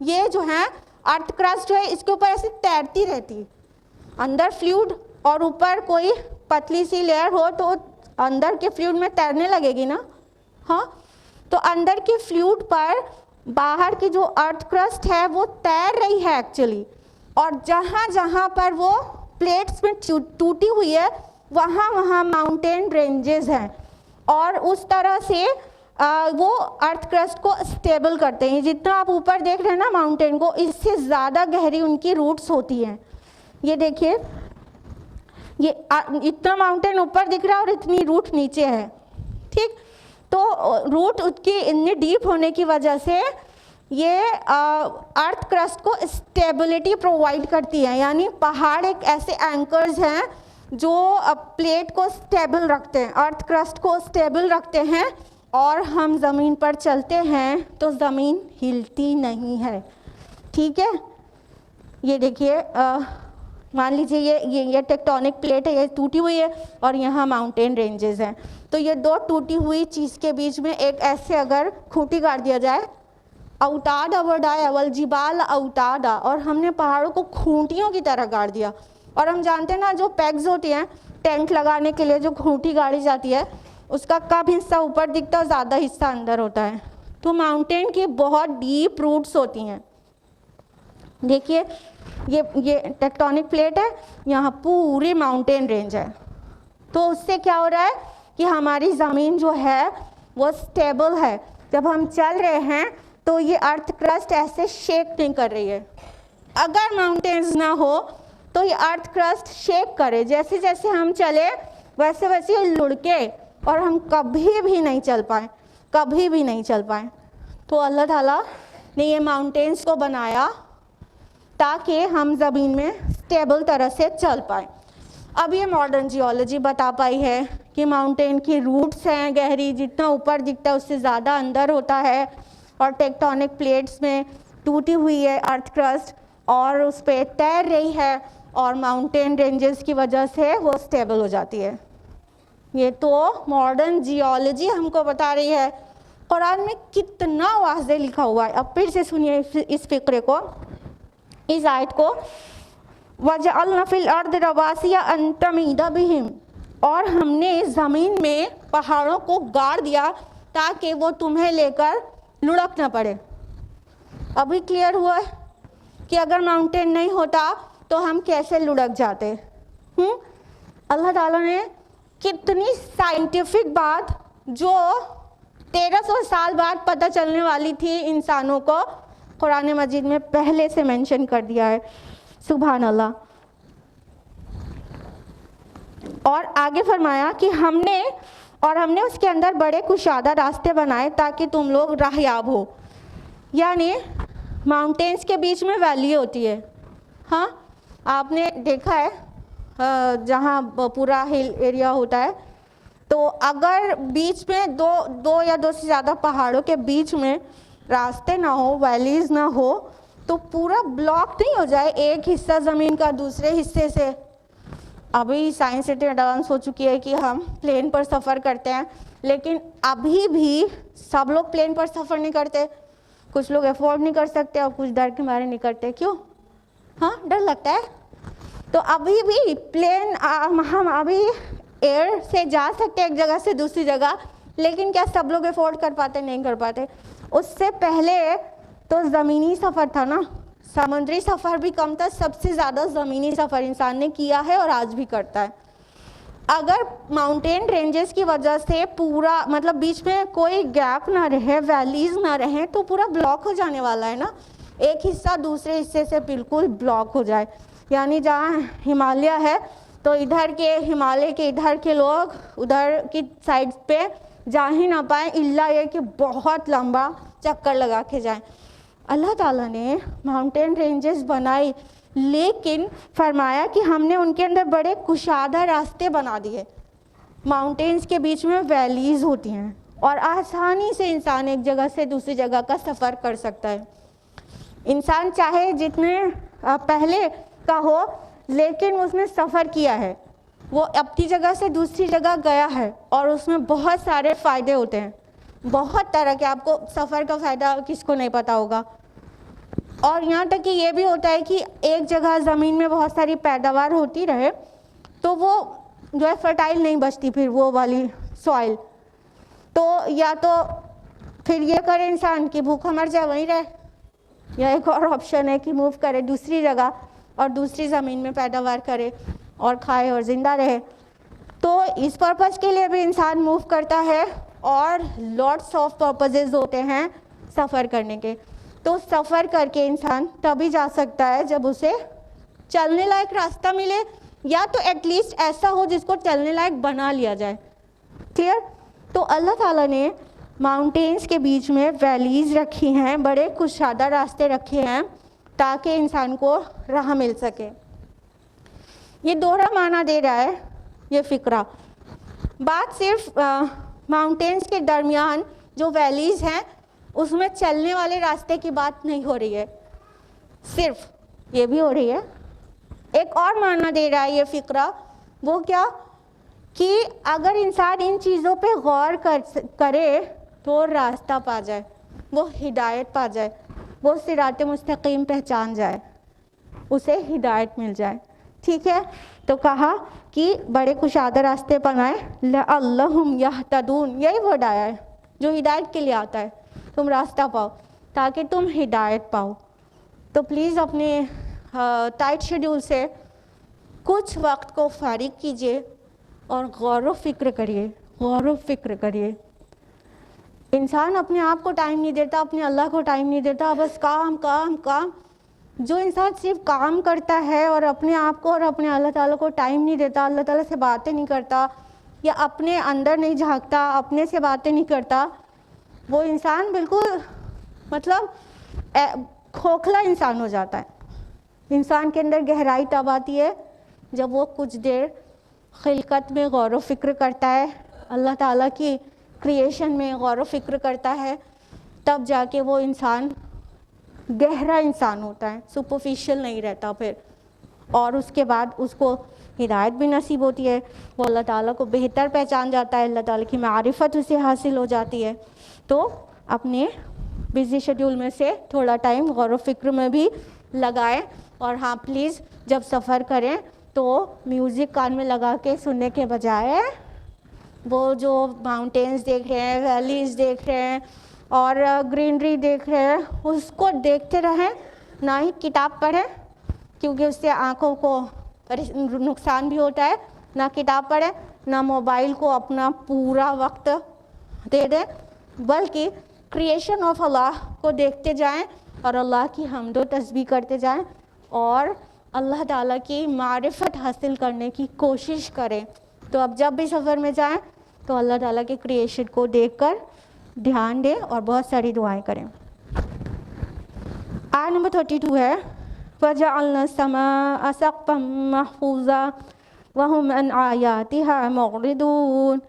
ये जो है अर्थ क्रस्ट जो है इसके ऊपर ऐसे तैरती रहती, अंदर फ्लूइड और ऊपर कोई पतली सी लेयर हो तो अंदर के फ्लूइड में तैरने लगेगी ना। हाँ, तो अंदर के फ्लूइड पर बाहर की जो अर्थ क्रस्ट है वो तैर रही है एक्चुअली। और जहाँ जहाँ पर वो प्लेट्स में टूटी हुई है वहाँ वहाँ माउंटेन रेंजेस हैं, और उस तरह से वो अर्थ क्रस्ट को स्टेबल करते हैं। जितना आप ऊपर देख रहे हैं ना माउंटेन को, इससे ज़्यादा गहरी उनकी रूट्स होती हैं। ये देखिए, ये इतना माउंटेन ऊपर दिख रहा है और इतनी रूट नीचे है, ठीक। तो रूट उसकी इतनी डीप होने की वजह से ये अर्थ क्रस्ट को स्टेबिलिटी प्रोवाइड करती है। यानी पहाड़ एक ऐसे एंकर्स हैं जो प्लेट को स्टेबल रखते हैं, अर्थ क्रस्ट को स्टेबल रखते हैं, और हम ज़मीन पर चलते हैं तो ज़मीन हिलती नहीं है, ठीक है। ये देखिए, मान लीजिए ये टेक्टोनिक प्लेट है, ये टूटी हुई है और यहाँ माउंटेन रेंजेस हैं। तो ये दो टूटी हुई चीज़ के बीच में एक ऐसे अगर खूंटी गाड़ दिया जाए, औतादा वडाय अवल जिबाल औतादा, और हमने पहाड़ों को खूंटियों की तरह गाड़ दिया। और हम जानते हैं ना, जो पैग्स होती हैं टेंट लगाने के लिए जो खूंटी गाड़ी जाती है, उसका कम हिस्सा ऊपर दिखता है और ज़्यादा हिस्सा अंदर होता है। तो माउंटेन की बहुत डीप रूट्स होती हैं। देखिए, ये टेक्टोनिक प्लेट है, यहाँ पूरी माउंटेन रेंज है। तो उससे क्या हो रहा है कि हमारी ज़मीन जो है वो स्टेबल है। जब हम चल रहे हैं तो ये अर्थ क्रस्ट ऐसे शेक नहीं कर रही है। अगर माउंटेन्स ना हो तो ये अर्थ क्रस्ट शेक करे, जैसे जैसे हम चले वैसे वैसे लुढ़के, और हम कभी भी नहीं चल पाए, कभी भी नहीं चल पाए। तो अल्लाह ताला ने ये माउंटेन्स को बनाया ताकि हम ज़मीन में स्टेबल तरह से चल पाए। अब ये मॉडर्न जियोलॉजी बता पाई है कि माउंटेन की रूट्स हैं गहरी, जितना ऊपर दिखता है उससे ज़्यादा अंदर होता है, और टेक्टोनिक प्लेट्स में टूटी हुई है अर्थ क्रस्ट और उस पर तैर रही है, और माउंटेन रेंजेस की वजह से वो स्टेबल हो जाती है। ये तो मॉडर्न जियोलॉजी हमको बता रही है। कुरान में कितना वाज़े लिखा हुआ है। अब फिर से सुनिए इस फिक्रे को, इस आयत को, वजअलना फिल अर्द रवासिया अन तमीदा बिहिम, और हमने ज़मीन में पहाड़ों को गाड़ दिया ताकि वो तुम्हें लेकर लुढ़क ना पड़े। अभी क्लियर हुआ है कि अगर माउंटेन नहीं होता तो हम कैसे लुढ़क जाते। अल्लाह ताला ने कितनी साइंटिफिक बात, जो 1300 साल बाद पता चलने वाली थी इंसानों को, कुरान मजीद में पहले से मेंशन कर दिया है। सुभान अल्लाह। और आगे फरमाया कि हमने उसके अंदर बड़े कुशादा रास्ते बनाए ताकि तुम लोग राहयाब हो। यानी माउंटेन्स के बीच में वैली होती है। हाँ, आपने देखा है जहाँ पूरा हिल एरिया होता है, तो अगर बीच में दो या दो से ज़्यादा पहाड़ों के बीच में रास्ते ना हो, वैलीज ना हो, तो पूरा ब्लॉक नहीं हो जाए एक हिस्सा ज़मीन का दूसरे हिस्से से। अभी साइंस इतनी एडवांस हो चुकी है कि हम प्लेन पर सफ़र करते हैं, लेकिन अभी भी सब लोग प्लेन पर सफ़र नहीं करते। कुछ लोग अफोर्ड नहीं कर सकते और कुछ डर के मारे नहीं करते। क्यों? हाँ, डर लगता है। तो अभी भी प्लेन हम अभी एयर से जा सकते हैं एक जगह से दूसरी जगह, लेकिन क्या सब लोग अफोर्ड कर पाते? नहीं कर पाते। उससे पहले तो ज़मीनी सफ़र था ना, समुद्री सफ़र भी कम था, सबसे ज़्यादा ज़मीनी सफ़र इंसान ने किया है और आज भी करता है। अगर माउंटेन रेंजेस की वजह से पूरा मतलब बीच में कोई गैप ना रहे, वैलीज ना रहे, तो पूरा ब्लॉक हो जाने वाला है ना। एक हिस्सा दूसरे हिस्से से बिल्कुल ब्लॉक हो जाए। यानी जहाँ हिमालय है तो इधर के हिमालय के इधर के लोग उधर की साइड पे जा ही ना पाए, इल्ला ये कि बहुत लंबा चक्कर लगा के जाएं। अल्लाह ताला ने माउंटेन रेंजेस बनाई, लेकिन फरमाया कि हमने उनके अंदर बड़े कुशादा रास्ते बना दिए। माउंटेन्स के बीच में वैलीज होती हैं और आसानी से इंसान एक जगह से दूसरी जगह का सफ़र कर सकता है। इंसान चाहे जितने पहले का हो, लेकिन उसने सफ़र किया है, वो अपनी जगह से दूसरी जगह गया है और उसमें बहुत सारे फ़ायदे होते हैं, बहुत तरह के। आपको सफ़र का फ़ायदा किसको नहीं पता होगा। और यहाँ तक कि ये भी होता है कि एक जगह ज़मीन में बहुत सारी पैदावार होती रहे तो वो जो है फर्टाइल नहीं बचती फिर वो वाली सॉइल, तो या तो फिर ये करे इंसान कि भूखा मर जाए वहीं रहे, या एक और ऑप्शन है कि मूव करे दूसरी जगह और दूसरी ज़मीन में पैदावार करे और खाए और ज़िंदा रहे। तो इस पर्पज़ के लिए भी इंसान मूव करता है और लॉट्स ऑफ पर्पजेज़ होते हैं सफ़र करने के। तो सफ़र करके इंसान तभी जा सकता है जब उसे चलने लायक रास्ता मिले, या तो एटलीस्ट ऐसा हो जिसको चलने लायक बना लिया जाए। क्लियर? तो अल्लाह ताला ने माउंटेन्स के बीच में वैलीज़ रखी हैं, बड़े कुशादा रास्ते रखे हैं ताकि इंसान को राह मिल सके। ये दोहरा माना दे रहा है ये फ़िक्रा। बात सिर्फ माउंटेन्स के दरमियान जो वैलीज़ हैं उसमें चलने वाले रास्ते की बात नहीं हो रही है, सिर्फ ये भी हो रही है। एक और माना दे रहा है ये फ़िक्रा, वो क्या कि अगर इंसान इन चीज़ों पे गौर करे तो रास्ता पा जाए, वो हिदायत पा जाए, वो सिरात मुस्तकीम पहचान जाए, उसे हिदायत मिल जाए। ठीक है? तो कहा कि बड़े कुशादा रास्ते बनाए, लअल्लहुम यहतदून, यही वर्ड आया है जो हिदायत के लिए आता है। तुम रास्ता पाओ ताकि तुम हिदायत पाओ। तो प्लीज़ अपने टाइट शेड्यूल से कुछ वक्त को फारिग कीजिए और गौर व फिक्र करिए, गौर व फिक्र करिए। इंसान अपने आप को टाइम नहीं देता, अपने अल्लाह को टाइम नहीं देता, बस काम काम काम। जो इंसान सिर्फ काम करता है और अपने आप को और अपने अल्लाह ताला को टाइम नहीं देता, अल्लाह ताला से बातें नहीं करता या अपने अंदर नहीं झांकता, अपने से बातें नहीं करता, वो इंसान बिल्कुल मतलब खोखला इंसान हो जाता है। इंसान के अंदर गहराई तब आती है जब वो कुछ देर खिलकत में गौर व फिक्र करता है, अल्लाह ताला की क्रिएशन में गौर व फिक्र करता है, तब जाके वो इंसान गहरा इंसान होता है, सुपरफिशियल नहीं रहता फिर। और उसके बाद उसको हिदायत भी नसीब होती है, वो अल्लाह ताला को बेहतर पहचान जाता है, अल्लाह ताला की मारिफत उसे हासिल हो जाती है। तो अपने बिज़ी शेड्यूल में से थोड़ा टाइम गौर व फिक्र में भी लगाएं। और हाँ प्लीज़, जब सफ़र करें तो म्यूज़िक कान में लगा के सुनने के बजाय वो जो माउंटेन्स देख रहे हैं, वैलीज़ देख रहे हैं और ग्रीनरी देख रहे हैं, उसको देखते रहें, ना ही किताब पढ़ें क्योंकि उससे आँखों को नुकसान भी होता है। ना किताब पढ़ें, ना मोबाइल को अपना पूरा वक्त दे दें, बल्कि क्रिएशन ऑफ अल्लाह को देखते जाएं और अल्लाह की हम्दो तस्बीह करते जाएं और अल्लाह ताला की मारिफत हासिल करने की कोशिश करें। तो अब जब भी सफ़र में जाएं तो अल्लाह ताला के क्रिएशन को देखकर ध्यान दें और बहुत सारी दुआएं करें। आयत नंबर 32 है, वजअलना समाअ सक़फ़न महफ़ूज़ा वहुम अन आयातिहा मुअरिदून।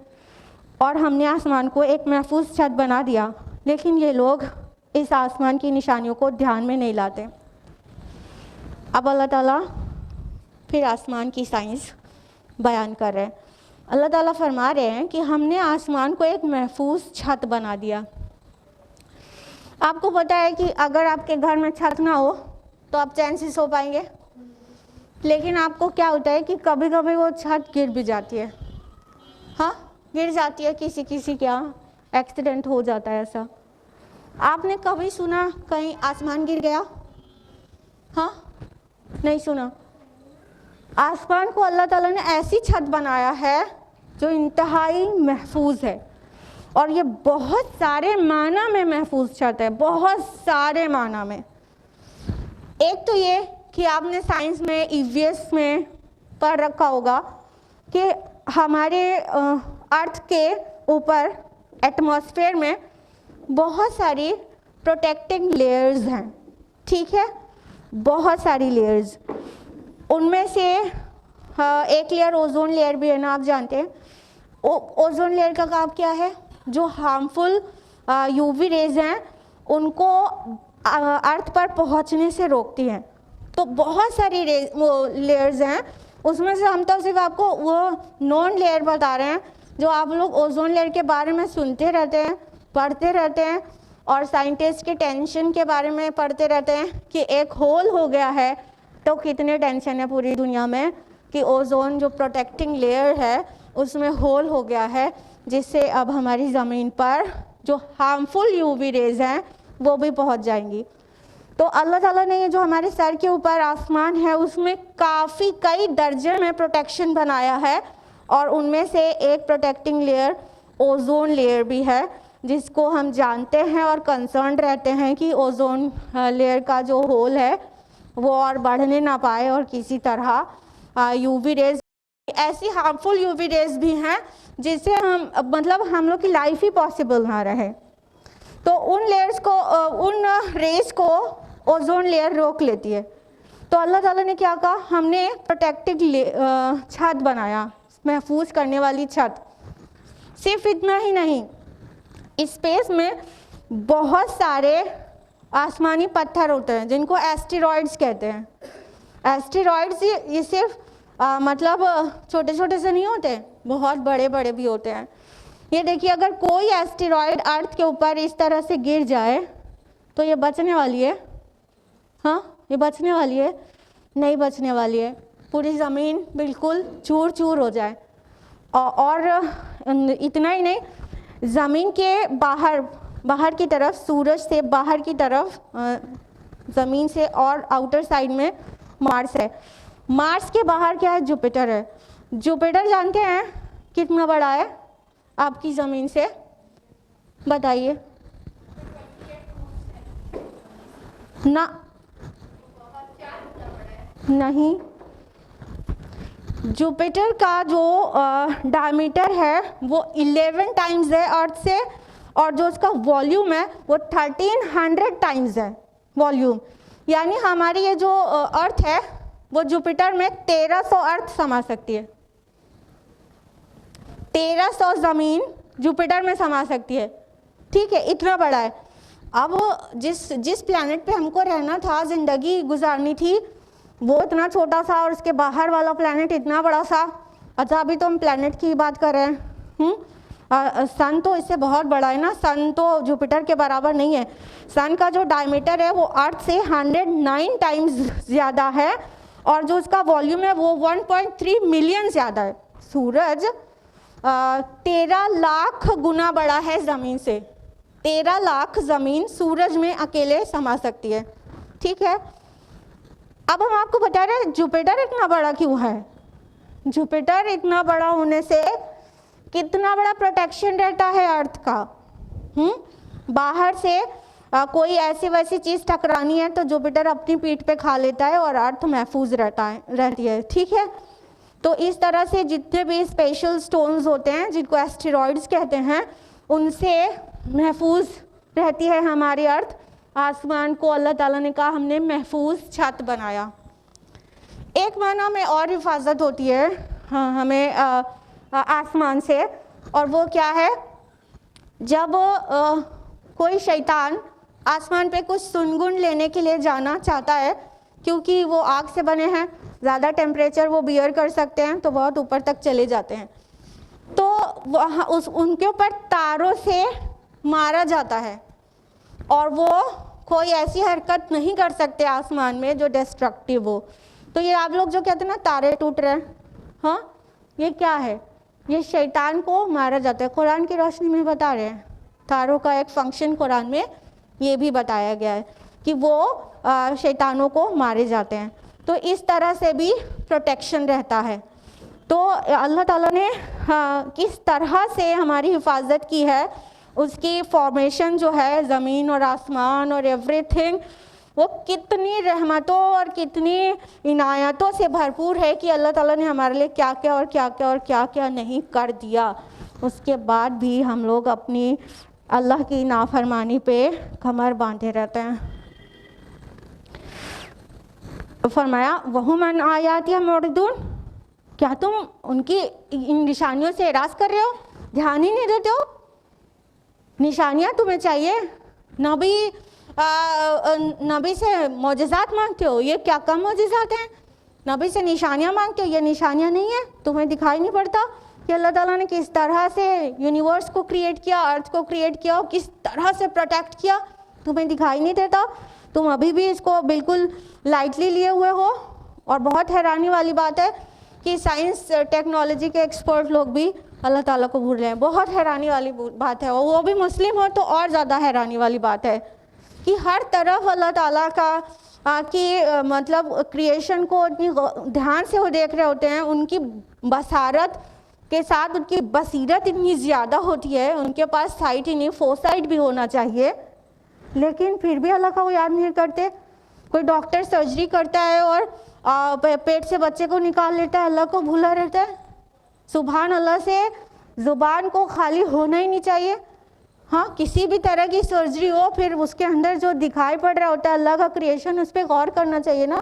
और हमने आसमान को एक महफूज छत बना दिया, लेकिन ये लोग इस आसमान की निशानियों को ध्यान में नहीं लाते। अब अल्लाह ताला फिर आसमान की साइंस बयान कर रहे हैं। अल्लाह ताला फरमा रहे हैं कि हमने आसमान को एक महफूज छत बना दिया। आपको पता है कि अगर आपके घर में छत ना हो तो आप चैन से सो पाएंगे, लेकिन आपको क्या होता है कि कभी कभी वो छत गिर भी जाती है। हाँ, गिर जाती है, किसी किसी के यहाँ एक्सीडेंट हो जाता है ऐसा। आपने कभी सुना कहीं आसमान गिर गया? हाँ, नहीं सुना। आसमान को अल्लाह ताला ने ऐसी छत बनाया है जो इंतहाई महफूज है, और ये बहुत सारे माना में महफूज छत है, बहुत सारे माना में। एक तो ये कि आपने साइंस में ईवीएस में पढ़ रखा होगा कि हमारे अर्थ के ऊपर एटमॉस्फेयर में बहुत सारी प्रोटेक्टिंग लेयर्स हैं। ठीक है, बहुत सारी लेयर्स। उनमें से एक लेयर ओजोन लेयर भी है ना, आप जानते हैं। ओजोन लेयर का काम क्या है? जो हार्मफुल यूवी रेज हैं उनको अर्थ पर पहुंचने से रोकती हैं। तो बहुत सारी लेयर्स हैं, उसमें से हम तो सिर्फ आपको वो नॉन लेयर बता रहे हैं जो आप लोग ओजोन लेयर के बारे में सुनते रहते हैं, पढ़ते रहते हैं, और साइंटिस्ट के टेंशन के बारे में पढ़ते रहते हैं कि एक होल हो गया है। तो कितने टेंशन है पूरी दुनिया में कि ओजोन जो प्रोटेक्टिंग लेयर है उसमें होल हो गया है, जिससे अब हमारी ज़मीन पर जो हार्मफुल यूवी रेज हैं वो भी पहुंच जाएंगी। तो अल्लाह ताला ने ये जो हमारे सर के ऊपर आसमान है उसमें काफ़ी कई दर्जे में प्रोटेक्शन बनाया है, और उनमें से एक प्रोटेक्टिंग लेयर ओजोन लेयर भी है, जिसको हम जानते हैं और कंसर्न रहते हैं कि ओजोन लेयर का जो होल है वो और बढ़ने ना पाए, और किसी तरह यूवी रेज, ऐसी हार्मफुल यूवी रेज भी हैं जिससे हम लोग की लाइफ ही पॉसिबल ना रहे। तो उन लेयर्स को, उन रेस को ओजोन लेयर रोक लेती है। तो अल्लाह ताला ने क्या कहा, हमने प्रोटेक्टेड छत बनाया, महफूज करने वाली छत। सिर्फ इतना ही नहीं, स्पेस में बहुत सारे आसमानी पत्थर होते हैं जिनको एस्टेरॉइड्स कहते हैं। एस्टेरॉइड्स ये सिर्फ मतलब छोटे छोटे से नहीं होते, बहुत बड़े बड़े भी होते हैं। ये देखिए, अगर कोई एस्टेरॉइड अर्थ के ऊपर इस तरह से गिर जाए तो ये बचने वाली है? हाँ, ये बचने वाली है? नहीं बचने वाली है। पूरी ज़मीन बिल्कुल चूर चूर हो जाए। और इतना ही नहीं, ज़मीन के बाहर की तरफ, सूरज से बाहर की तरफ, ज़मीन से और आउटर साइड में मार्स है। मार्स के बाहर क्या है? जुपिटर है। जुपिटर जानते हैं कितना बड़ा है आपकी ज़मीन से? बताइए ना। नहीं, जुपिटर का जो डायमीटर है वो 11 टाइम्स है अर्थ से, और जो उसका वॉल्यूम है वो 1300 टाइम्स है वॉल्यूम। यानी हमारी ये जो अर्थ है वो जुपिटर में 1300 अर्थ समा सकती है। 1300 ज़मीन जुपिटर में समा सकती है। ठीक है, इतना बड़ा है। अब जिस प्लैनेट पे हमको रहना था, ज़िंदगी गुजारनी थी, वो इतना छोटा सा, और उसके बाहर वाला प्लैनेट इतना बड़ा सा। अच्छा, अभी तो हम प्लैनेट की बात कर रहे हैं। सन तो इससे बहुत बड़ा है ना, सन तो जुपिटर के बराबर नहीं है। सन का जो डायमीटर है वो अर्थ से 109 टाइम्स ज़्यादा है, और जो उसका वॉल्यूम है वो 1.3 मिलियन ज़्यादा है। सूरज 13 लाख गुना बड़ा है ज़मीन से। 13 लाख ज़मीन सूरज में अकेले समा सकती है। ठीक है, अब हम आपको बता रहे हैं जुपिटर इतना बड़ा क्यों है। जुपिटर इतना बड़ा होने से कितना बड़ा प्रोटेक्शन रहता है अर्थ का। बाहर से कोई ऐसी वैसी चीज़ टकरानी है तो जुपिटर अपनी पीठ पे खा लेता है और अर्थ महफूज रहती है। ठीक है, तो इस तरह से जितने भी स्पेशल स्टोन्स होते हैं जिनको एस्टेरॉइड्स कहते हैं, उनसे महफूज रहती है हमारी अर्थ। आसमान को अल्लाह ताला ने कहा हमने महफूज छत बनाया। एक माना में और हिफाजत होती है हमें आसमान से, और वो क्या है, जब कोई शैतान आसमान पे कुछ सुनगुन लेने के लिए जाना चाहता है, क्योंकि वो आग से बने हैं, ज़्यादा टेम्परेचर वो बियर कर सकते हैं, तो बहुत ऊपर तक चले जाते हैं, तो उनके ऊपर तारों से मारा जाता है, और वो कोई ऐसी हरकत नहीं कर सकते आसमान में जो डिस्ट्रक्टिव हो। तो ये आप लोग जो कहते हैं ना तारे टूट रहे हैं, हाँ, ये क्या है? ये शैतान को मारा जाता है। कुरान की रोशनी में बता रहे हैं, तारों का एक फंक्शन कुरान में ये भी बताया गया है कि वो शैतानों को मारे जाते हैं। तो इस तरह से भी प्रोटेक्शन रहता है। तो अल्लाह ताला ने किस तरह से हमारी हिफाजत की है, उसकी फॉर्मेशन जो है ज़मीन और आसमान और एवरीथिंग, वो कितनी रहमतों और कितनी इनायतों से भरपूर है कि अल्लाह ताला ने हमारे लिए क्या क्या और क्या क्या और क्या क्या नहीं कर दिया। उसके बाद भी हम लोग अपनी अल्लाह की नाफरमानी पे कमर बांधे रहते हैं। फरमाया वहुमन आयातिया मुरदून, क्या तुम उनकी इन निशानियों से एराज़ कर रहे हो, ध्यान ही नहीं देते हो? निशानियाँ तुम्हें चाहिए, नबी से मौजज़ात मांगते हो, ये क्या कम मौजज़ात हैं? नबी से निशानियाँ मांगते हो, ये निशानियाँ नहीं है? तुम्हें दिखाई नहीं पड़ता कि अल्लाह ताला ने किस तरह से यूनिवर्स को क्रिएट किया, अर्थ को क्रिएट किया, और किस तरह से प्रोटेक्ट किया? तुम्हें दिखाई नहीं देता? तुम अभी भी इसको बिल्कुल लाइटली लिए हुए हो। और बहुत हैरानी वाली बात है कि साइंस टेक्नोलॉजी के एक्सपर्ट लोग भी अल्लाह ताला को भूल रहे हैं। बहुत हैरानी वाली बात है, और वो भी मुस्लिम हो तो और ज़्यादा हैरानी वाली बात है। कि हर तरफ अल्लाह ताला का कि मतलब क्रिएशन को इतनी ध्यान से वो देख रहे होते हैं, उनकी बसारत के साथ उनकी बसीरत इतनी ज़्यादा होती है, उनके पास साइट ही नहीं फोरसाइट भी होना चाहिए, लेकिन फिर भी अल्लाह का वो याद नहीं करते। कोई डॉक्टर सर्जरी करता है और पेट से बच्चे को निकाल लेता है, अल्लाह को भूला रहता है। सुभान अल्लाह से ज़ुबान को खाली होना ही नहीं चाहिए। हाँ, किसी भी तरह की सर्जरी हो, फिर उसके अंदर जो दिखाई पड़ रहा होता है अल्लाह का क्रिएशन, उस पर गौर करना चाहिए ना।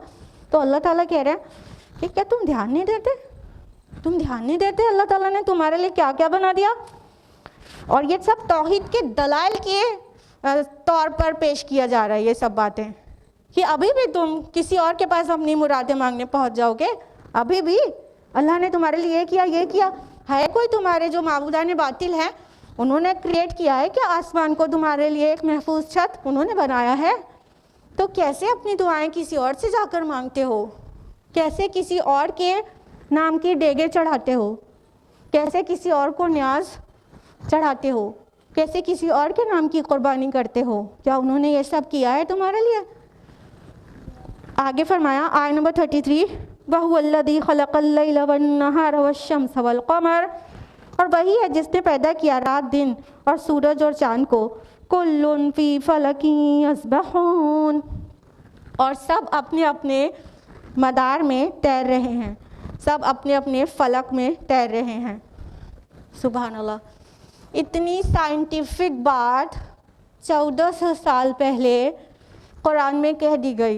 तो अल्लाह ताला कह रहे हैं कि क्या तुम ध्यान नहीं देते, तुम ध्यान नहीं देते अल्लाह ताला ने तुम्हारे लिए क्या क्या बना दिया। और ये सब तौहीद के दलाइल के तौर पर पेश किया जा रहा है ये सब बातें, कि अभी भी तुम किसी और के पास अपनी मुरादें मांगने पहुंच जाओगे। अभी भी अल्लाह ने तुम्हारे लिए ये किया, ये किया। है कोई तुम्हारे जो माबूदान बातिल हैं, उन्होंने क्रिएट किया है क्या आसमान को तुम्हारे लिए एक महफूज छत उन्होंने बनाया है? तो कैसे अपनी दुआएं किसी और से जाकर मांगते हो? कैसे किसी और के नाम की डेगे चढ़ाते हो? कैसे किसी और को न्याज चढ़ाते हो? कैसे किसी और के नाम की कुर्बानी करते हो? क्या उन्होंने ये सब किया है तुम्हारे लिए? आगे फरमाया आय नंबर 33, वहुवल्लज़ी खलक़ल लैला वन्नहारा वश्शम्स वल क़मर, और वही है जिसने पैदा किया रात दिन और सूरज और चांद को, कुल्लुन फ़ी फ़लकिन यस्बहून, और सब अपने अपने मदार में तैर रहे हैं, सब अपने अपने फलक में तैर रहे हैं। सुभान अल्लाह, इतनी साइंटिफिक बात 1400 साल पहले कुरान में कह दी गई।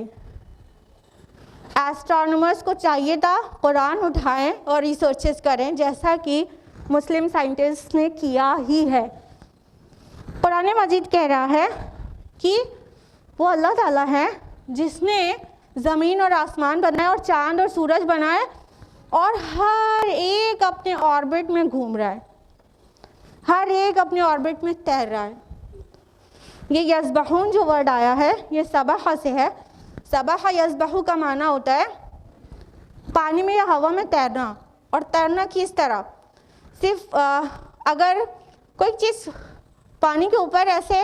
एस्ट्रोनॉमर्स को चाहिए था कुरान उठाएं और रिसर्चेस करें, जैसा कि मुस्लिम साइंटिस्ट ने किया ही है। कुरान मजीद कह रहा है कि वो अल्लाह ताला है जिसने ज़मीन और आसमान बनाए और चांद और सूरज बनाए, और हर एक अपने ऑर्बिट में घूम रहा है, हर एक अपने ऑर्बिट में तैर रहा है। ये यस्बहून जो वर्ड आया है ये सबह से है। सबह यस्बहू का माना होता है पानी में या हवा में तैरना। और तैरना किस तरह? सिर्फ अगर कोई चीज़ पानी के ऊपर ऐसे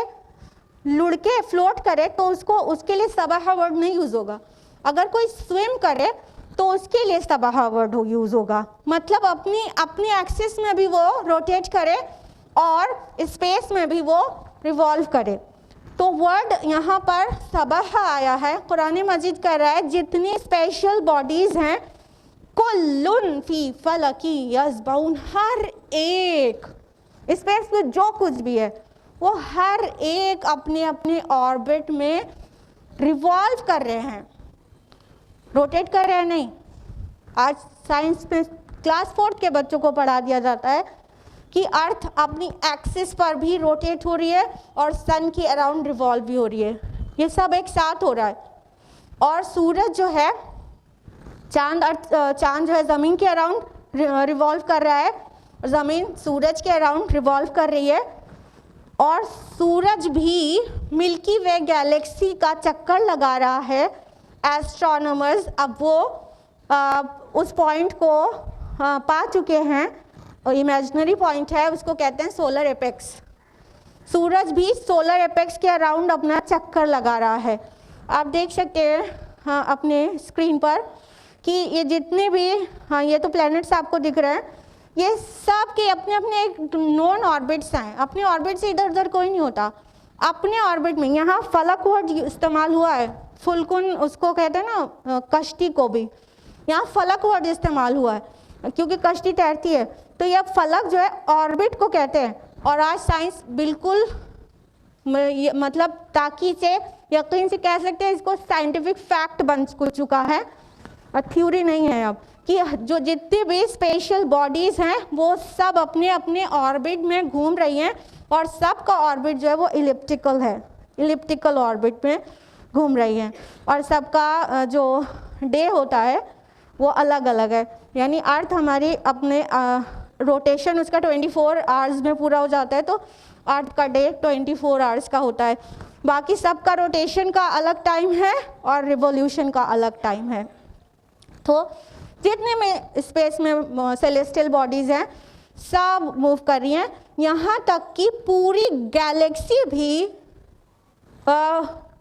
लुढ़के फ्लोट करे तो उसके लिए सबह वर्ड नहीं यूज़ होगा। अगर कोई स्विम करे तो उसके लिए सबह वर्ड यूज़ होगा। मतलब अपनी एक्सिस में भी वो रोटेट करे और स्पेस में भी वो रिवॉल्व करे। तो वर्ड यहाँ पर सबह आया है। कुरान मजीद कह रहा है जितनी स्पेशल बॉडीज़ हैं, कुल्लुन फी फलकी यस्बहून, हर एक स्पेस में जो कुछ भी है वो हर एक अपने अपने ऑर्बिट में रिवॉल्व कर रहे हैं, रोटेट कर रहे हैं। नहीं, आज साइंस में क्लास 4 के बच्चों को पढ़ा दिया जाता है कि अर्थ अपनी एक्सिस पर भी रोटेट हो रही है और सन के अराउंड रिवॉल्व भी हो रही है। ये सब एक साथ हो रहा है। और सूरज जो है, चांद जो है ज़मीन के अराउंड रिवॉल्व कर रहा है, ज़मीन सूरज के अराउंड रिवॉल्व कर रही है। और सूरज भी मिल्की वे गैलेक्सी का चक्कर लगा रहा है। एस्ट्रोनॉमर्स अब वो उस पॉइंट को पा चुके हैं, इमेजिनरी पॉइंट है, उसको कहते हैं सोलर एपेक्स। सूरज भी सोलर एपेक्स के अराउंड अपना चक्कर लगा रहा है। आप देख सकते हैं अपने स्क्रीन पर कि ये जितने भी ये तो प्लैनेट्स आपको दिख रहे हैं, ये सब के अपने अपने एक नॉन ऑर्बिट्स हैं। अपने ऑर्बिट से इधर उधर कोई नहीं होता, अपने ऑर्बिट में। यहाँ फलक वर्ड इस्तेमाल हुआ है, फुल्कुन उसको कहते हैं ना, कश्ती को भी यहाँ फलक वर्ड इस्तेमाल हुआ है क्योंकि कश्ती तैरती है। तो यह फलक जो है ऑर्बिट को कहते हैं। और आज साइंस बिल्कुल मतलब ताक़ी से, यकीन से कह सकते हैं, इसको साइंटिफिक फैक्ट बन चुका है और थ्योरी नहीं है अब, कि जो जितनी भी स्पेशल बॉडीज़ हैं वो सब अपने अपने ऑर्बिट में घूम रही हैं। और सब का ऑर्बिट जो है वो इलिप्टिकल है, इलिप्टिकल ऑर्बिट में घूम रही हैं। और सबका जो डे होता है वो अलग अलग है। यानी अर्थ हमारी अपने रोटेशन उसका 24 आवर्स में पूरा हो जाता है, तो अर्थ का डे 24 आवर्स का होता है। बाकी सबका रोटेशन का अलग टाइम है और रिवोल्यूशन का अलग टाइम है। तो जितने में स्पेस में सेलेस्टियल बॉडीज़ हैं सब मूव कर रही हैं। यहाँ तक कि पूरी गैलेक्सी भी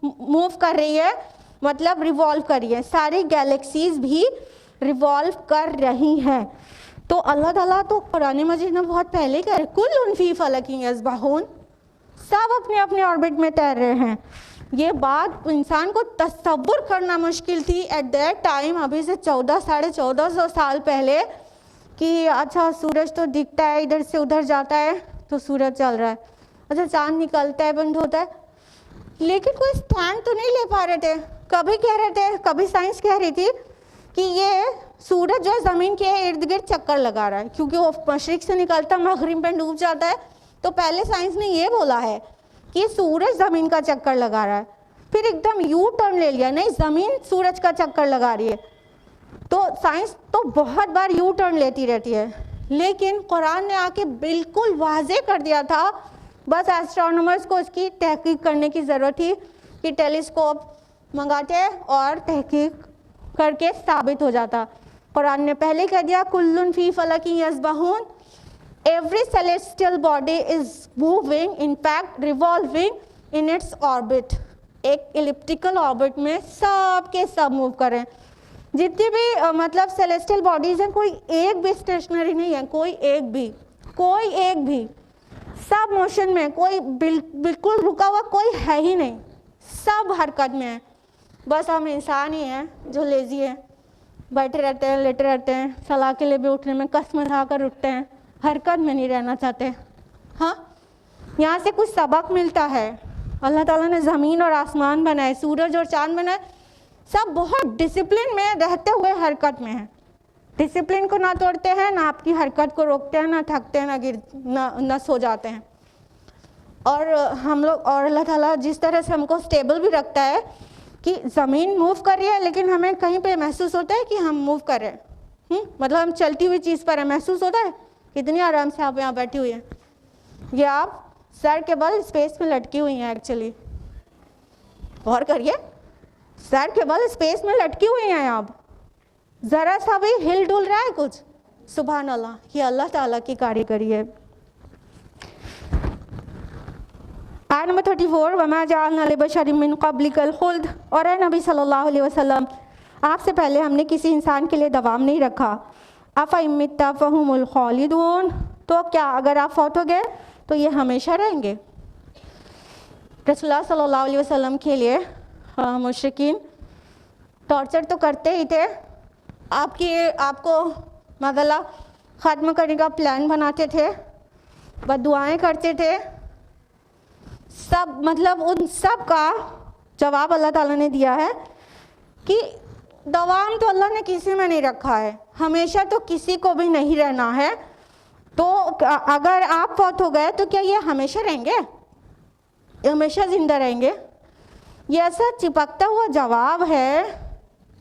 मूव कर रही है, मतलब रिवॉल्व कर रही है, सारी गैलेक्सीज भी रिवॉल्व कर रही हैं। तो अल्लाह ताला तो कुरान मजीद में बहुत पहले कह कुल्लुन फी फलकिन यस्बहून, सब अपने अपने ऑर्बिट में तैर रहे हैं। ये बात इंसान को तसव्वुर करना मुश्किल थी एट दैट टाइम, अभी से 1400-1450 साल पहले, कि अच्छा सूरज तो दिखता है, इधर से उधर जाता है तो सूरज चल रहा है, अच्छा चांद निकलता है बंद होता है, लेकिन कोई स्टैंड तो नहीं ले पा रहे थे। कभी कह रहे थे, कभी साइंस कह रही थी कि ये सूरज जो है ज़मीन के इर्द गिर्द चक्कर लगा रहा है, क्योंकि वो मशरिक से निकलता मगरिब में डूब जाता है। तो पहले साइंस ने ये बोला है कि सूरज ज़मीन का चक्कर लगा रहा है, फिर एकदम यू टर्न ले लिया, नहीं ज़मीन सूरज का चक्कर लगा रही है। तो साइंस तो बहुत बार यू टर्न लेती रहती है, लेकिन कुरान ने आके बिल्कुल वाज़े कर दिया था। बस एस्ट्रोनॉमर्स को इसकी तहकीक करने की ज़रूरत थी कि टेलीस्कोप मंगाते और तहकीक करके साबित हो जाता। कुरान ने पहले कह दिया कुल्लुन फी फलकिन यस्बहून, every celestial body is moving, in fact revolving in its orbit. एक इलिप्टिकल ऑर्बिट में सब के सब मूव कर रहे हैं। जितनी भी मतलब सेलेस्टियल बॉडीज हैं, कोई एक भी स्टेशनरी नहीं है, कोई एक भी, सब मोशन में, कोई बिल्कुल रुका हुआ कोई है ही नहीं, सब हरकत में है। बस हम इंसान ही हैं जो लेज़ी हैं, बैठे रहते हैं, लेटे रहते हैं, सलाह के लिए भी उठने में कसम खा कर उठते हैं, हरकत में नहीं रहना चाहते। हाँ, यहाँ से कुछ सबक मिलता है। अल्लाह ताला ने ज़मीन और आसमान बनाए, सूरज और चाँद बनाए, सब बहुत डिसिप्लिन में रहते हुए हरकत में है। डिसिप्लिन को ना तोड़ते हैं, ना आपकी हरकत को रोकते हैं, ना थकते हैं, ना सो जाते हैं। और हम लोग, और अल्लाह ताला जिस तरह से हमको स्टेबल भी रखता है कि ज़मीन मूव कर रही है, लेकिन हमें कहीं पे महसूस होता है कि हम मूव कर रहे हैं। मतलब हम चलती हुई चीज़ पर है, महसूस होता है कितनी आराम से आप यहाँ बैठी हुई हैं। ये आप सर के बल स्पेस में लटकी हुई हैं। एक्चुअली गौर करिए, सर के बल स्पेस में लटकी हुई हैं आप, ज़रा सा भी हिल डुल रहा है कुछ, सुभान अल्लाह, ये अल्लाह ताला की कारीगरी है। आयत नंबर 34, वमा जअलना लिबशरिन मिन क़ब्लिकल ख़ुल्द, और ए नबी सल्लल्लाहु अलैहि वसल्लम, आपसे पहले हमने किसी इंसान के लिए दवाम नहीं रखा। अफ़ा इन मित्ता फ़हुमुल ख़ालिदून, तो क्या अगर आप फौत हो गए तो ये हमेशा रहेंगे। रसूलुल्लाह सल्लल्लाहु अलैहि वसल्लम के लिए मुशरिकीन टॉर्चर तो करते ही थे, आपको मग़ला ख़त्म करने का प्लान बनाते थे, बद्दुआएं करते थे, सब मतलब उन सब का जवाब अल्लाह ताला ने दिया है कि दवाम तो अल्लाह ने किसी में नहीं रखा है, हमेशा तो किसी को भी नहीं रहना है। तो अगर आप फौत हो गए तो क्या ये हमेशा रहेंगे, हमेशा ज़िंदा रहेंगे? ये ऐसा चिपकता हुआ जवाब है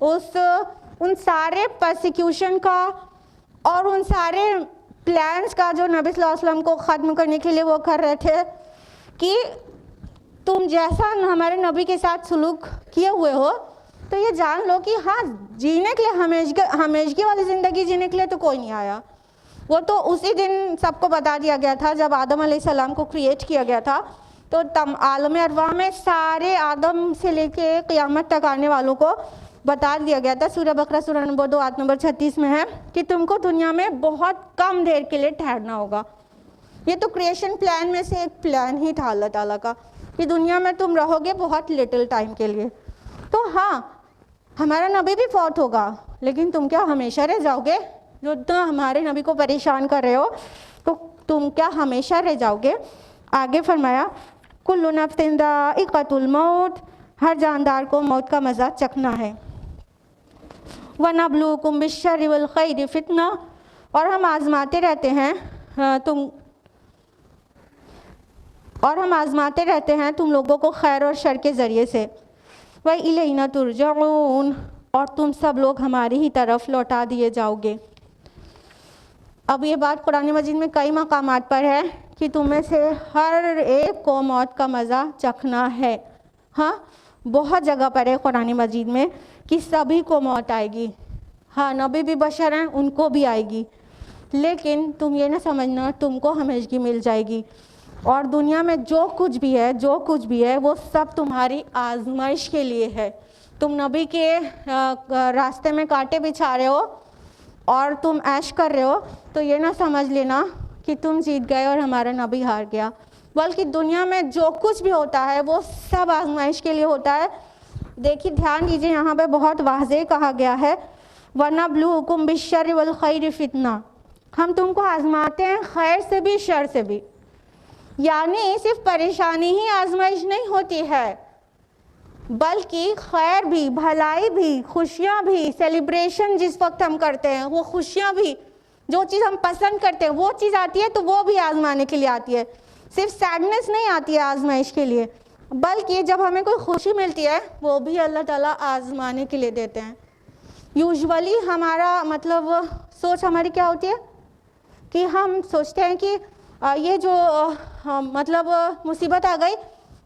उन सारे परसिक्यूशन का और उन सारे प्लान्स का जो नबी सल्लल्लाहु अलैहि वसल्लम को ख़त्म करने के लिए वो कर रहे थे कि तुम जैसा हमारे नबी के साथ सलूक किए हुए हो, तो ये जान लो कि हाँ, जीने के लिए हमेशगी वाली ज़िंदगी जीने के लिए तो कोई नहीं आया। वो तो उसी दिन सबको बता दिया गया था जब आदम अलैहिस्सलाम को क्रिएट किया गया था। तो आलम अरवाह में सारे आदम से लेके क़यामत तक आने वालों को बता दिया गया था। सूरह बकरा सूरह नंबर 2 आयत नंबर 36 में है कि तुमको दुनिया में बहुत कम देर के लिए ठहरना होगा। ये तो क्रिएशन प्लान में से एक प्लान ही था अल्लाह ताला का कि दुनिया में तुम रहोगे बहुत लिटिल टाइम के लिए। तो हाँ, हमारा नबी भी फौत होगा, लेकिन तुम क्या हमेशा रह जाओगे? जो तुम हमारे नबी को परेशान कर रहे हो, तो तुम क्या हमेशा रह जाओगे? आगे फरमाया कुल्लु नफ्सिन ज़ाइक़तुल मौत, हर जानदार को मौत का मज़ा चखना है। वनब्लुकुम बिश्शर्रि वल खैरि फितना, और हम आजमाते रहते हैं तुम लोगों को खैर और शर के ज़रिए से। व इलैना तुरजऊन, और तुम सब लोग हमारी ही तरफ लौटा दिए जाओगे। अब ये बात कुरान मजीद में कई मकामात पर है कि तुम्हें से हर एक को मौत का मज़ा चखना है। हाँ, बहुत जगह पर है कुरान मजीद में कि सभी को मौत आएगी। हाँ, नबी भी बशर हैं, उनको भी आएगी, लेकिन तुम ये ना समझना तुमको हमेशगी मिल जाएगी। और दुनिया में जो कुछ भी है वो सब तुम्हारी आजमाइश के लिए है। तुम नबी के रास्ते में कांटे बिछा रहे हो और तुम ऐश कर रहे हो, तो ये ना समझ लेना कि तुम जीत गए और हमारा नबी हार गया, बल्कि दुनिया में जो कुछ भी होता है वो सब आजमाइश के लिए होता है। देखिए, ध्यान दीजिए, यहाँ पे बहुत वाज़ेह कहा गया है, वनब्लुकुम बिश्शर्रि वल खैरि फितना, हम तुमको आजमाते हैं खैर से भी शर से भी। यानी सिर्फ परेशानी ही आजमाइश नहीं होती है, बल्कि खैर भी, भलाई भी, खुशियाँ भी, सेलिब्रेशन जिस वक्त हम करते हैं वो खुशियाँ भी, जो चीज़ हम पसंद करते हैं वो चीज़ आती है तो वो भी आजमाने के लिए आती है। सिर्फ सैडनेस नहीं आती है आजमाइश के लिए, बल्कि जब हमें कोई खुशी मिलती है वो भी अल्लाह ताला आजमाने के लिए देते हैं। यूजुअली हमारा मतलब सोच हमारी क्या होती है कि हम सोचते हैं कि ये जो मतलब मुसीबत आ गई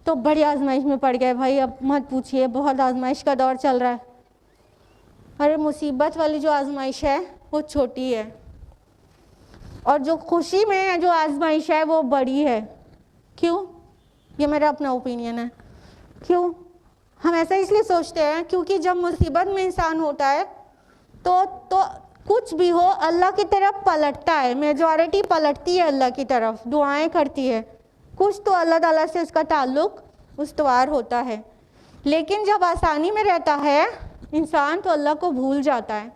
तो बड़ी आजमाइश में पड़ गए भाई, अब मत पूछिए, बहुत आजमाइश का दौर चल रहा है। अरे मुसीबत वाली जो आजमाइश है वो छोटी है, और जो खुशी में जो आजमाइश है वो बड़ी है। क्यों? ये मेरा अपना ओपिनियन है। क्यों हम ऐसा इसलिए सोचते हैं क्योंकि जब मुसीबत में इंसान होता है तो कुछ भी हो अल्लाह की तरफ पलटता है, मेजॉरिटी पलटती है अल्लाह की तरफ, दुआएं करती है, कुछ तो अल्लाह ताला से उसका ताल्लुक उस्तवार होता है। लेकिन जब आसानी में रहता है इंसान तो अल्लाह को भूल जाता है,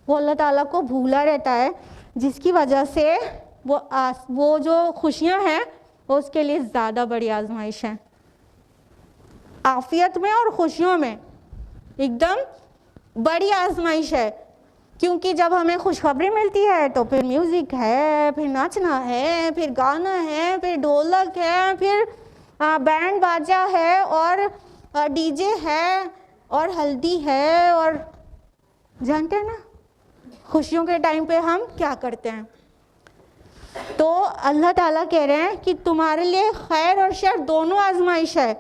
वो अल्लाह ताला को भूला रहता है, जिसकी वजह से वो जो खुशियां हैं वो उसके लिए ज़्यादा बड़ी आजमाइश है। आफियत में और खुशियों में एकदम बड़ी आजमाइश है, क्योंकि जब हमें खुशखबरी मिलती है तो फिर म्यूज़िक है, फिर नाचना है, फिर गाना है, फिर ढोलक है, फिर बैंड बाजा है, और डीजे है, और हल्दी है, और जानते हैं ना खुशियों के टाइम पे हम क्या करते हैं। तो अल्लाह ताला कह रहे हैं कि तुम्हारे लिए खैर और शर दोनों आजमाइश है।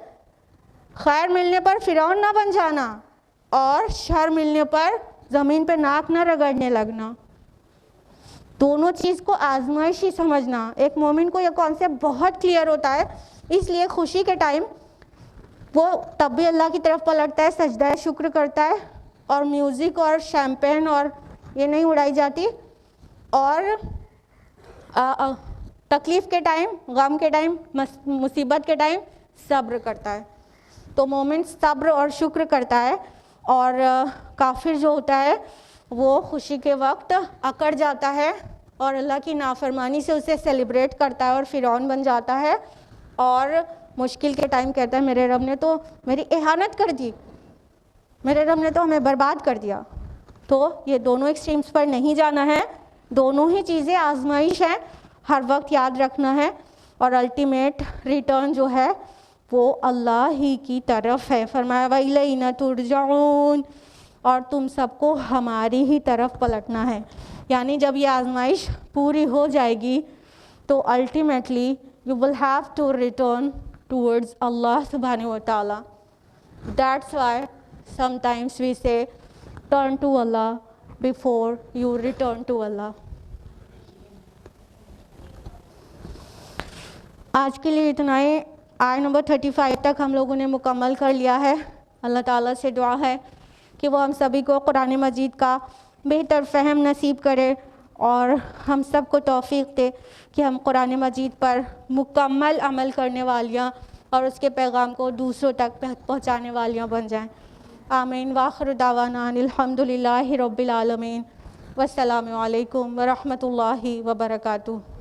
खैर मिलने पर फिरौन ना बन जाना, और शर मिलने पर ज़मीन पे नाक ना रगड़ने लगना। दोनों चीज़ को आजमाइश ही समझना। एक मोमिन को यह कॉन्सेप्ट बहुत क्लियर होता है, इसलिए खुशी के टाइम वो तब भी अल्लाह की तरफ पलटता है, सजदा शुक्र करता है, और म्यूज़िक और शैम्पेन और ये नहीं उड़ाई जाती। और तकलीफ़ के टाइम, गम के टाइम, मुसीबत के टाइम सब्र करता है। तो मोमिन सब्र और शुक्र करता है, और काफिर जो होता है वो खुशी के वक्त अकड़ जाता है और अल्लाह की नाफरमानी से उसे सेलिब्रेट करता है और फिरौन बन जाता है, और मुश्किल के टाइम कहता है मेरे रब ने तो मेरी इहानत कर दी, मेरे रब ने तो हमें बर्बाद कर दिया। तो ये दोनों एक्सट्रीम्स पर नहीं जाना है, दोनों ही चीज़ें आजमाइश हैं, हर वक्त याद रखना है, और अल्टीमेट रिटर्न जो है वो अल्लाह ही की तरफ है। फरमाया वइलैना तुरजाऊन, और तुम सबको हमारी ही तरफ पलटना है। यानी जब ये आजमाइश पूरी हो जाएगी तो ultimately you will have to return towards Allah सुब्हानहू व तआला। That's why sometimes we say turn to Allah before you return to Allah. आज के लिए इतना ही। आय नंबर 35 तक हम लोगों ने मुकम्मल कर लिया है। अल्लाह ताला से दुआ है कि वो हम सभी को कुरान मजीद का बेहतर फ़हम नसीब करे, और हम सब को तौफ़ीक़ दे कि हम कुरान मजीद पर मुकम्मल अमल करने वालियाँ और उसके पैगाम को दूसरों तक पहुँचाने वालियाँ बन जाएँ। आमीन। वाखिर दावाना अनिल हम्दुलिल्लाहि रब्बिल आलमीन। वस्सलामु अलैकुम व रहमतुल्लाहि व बरकातुहू।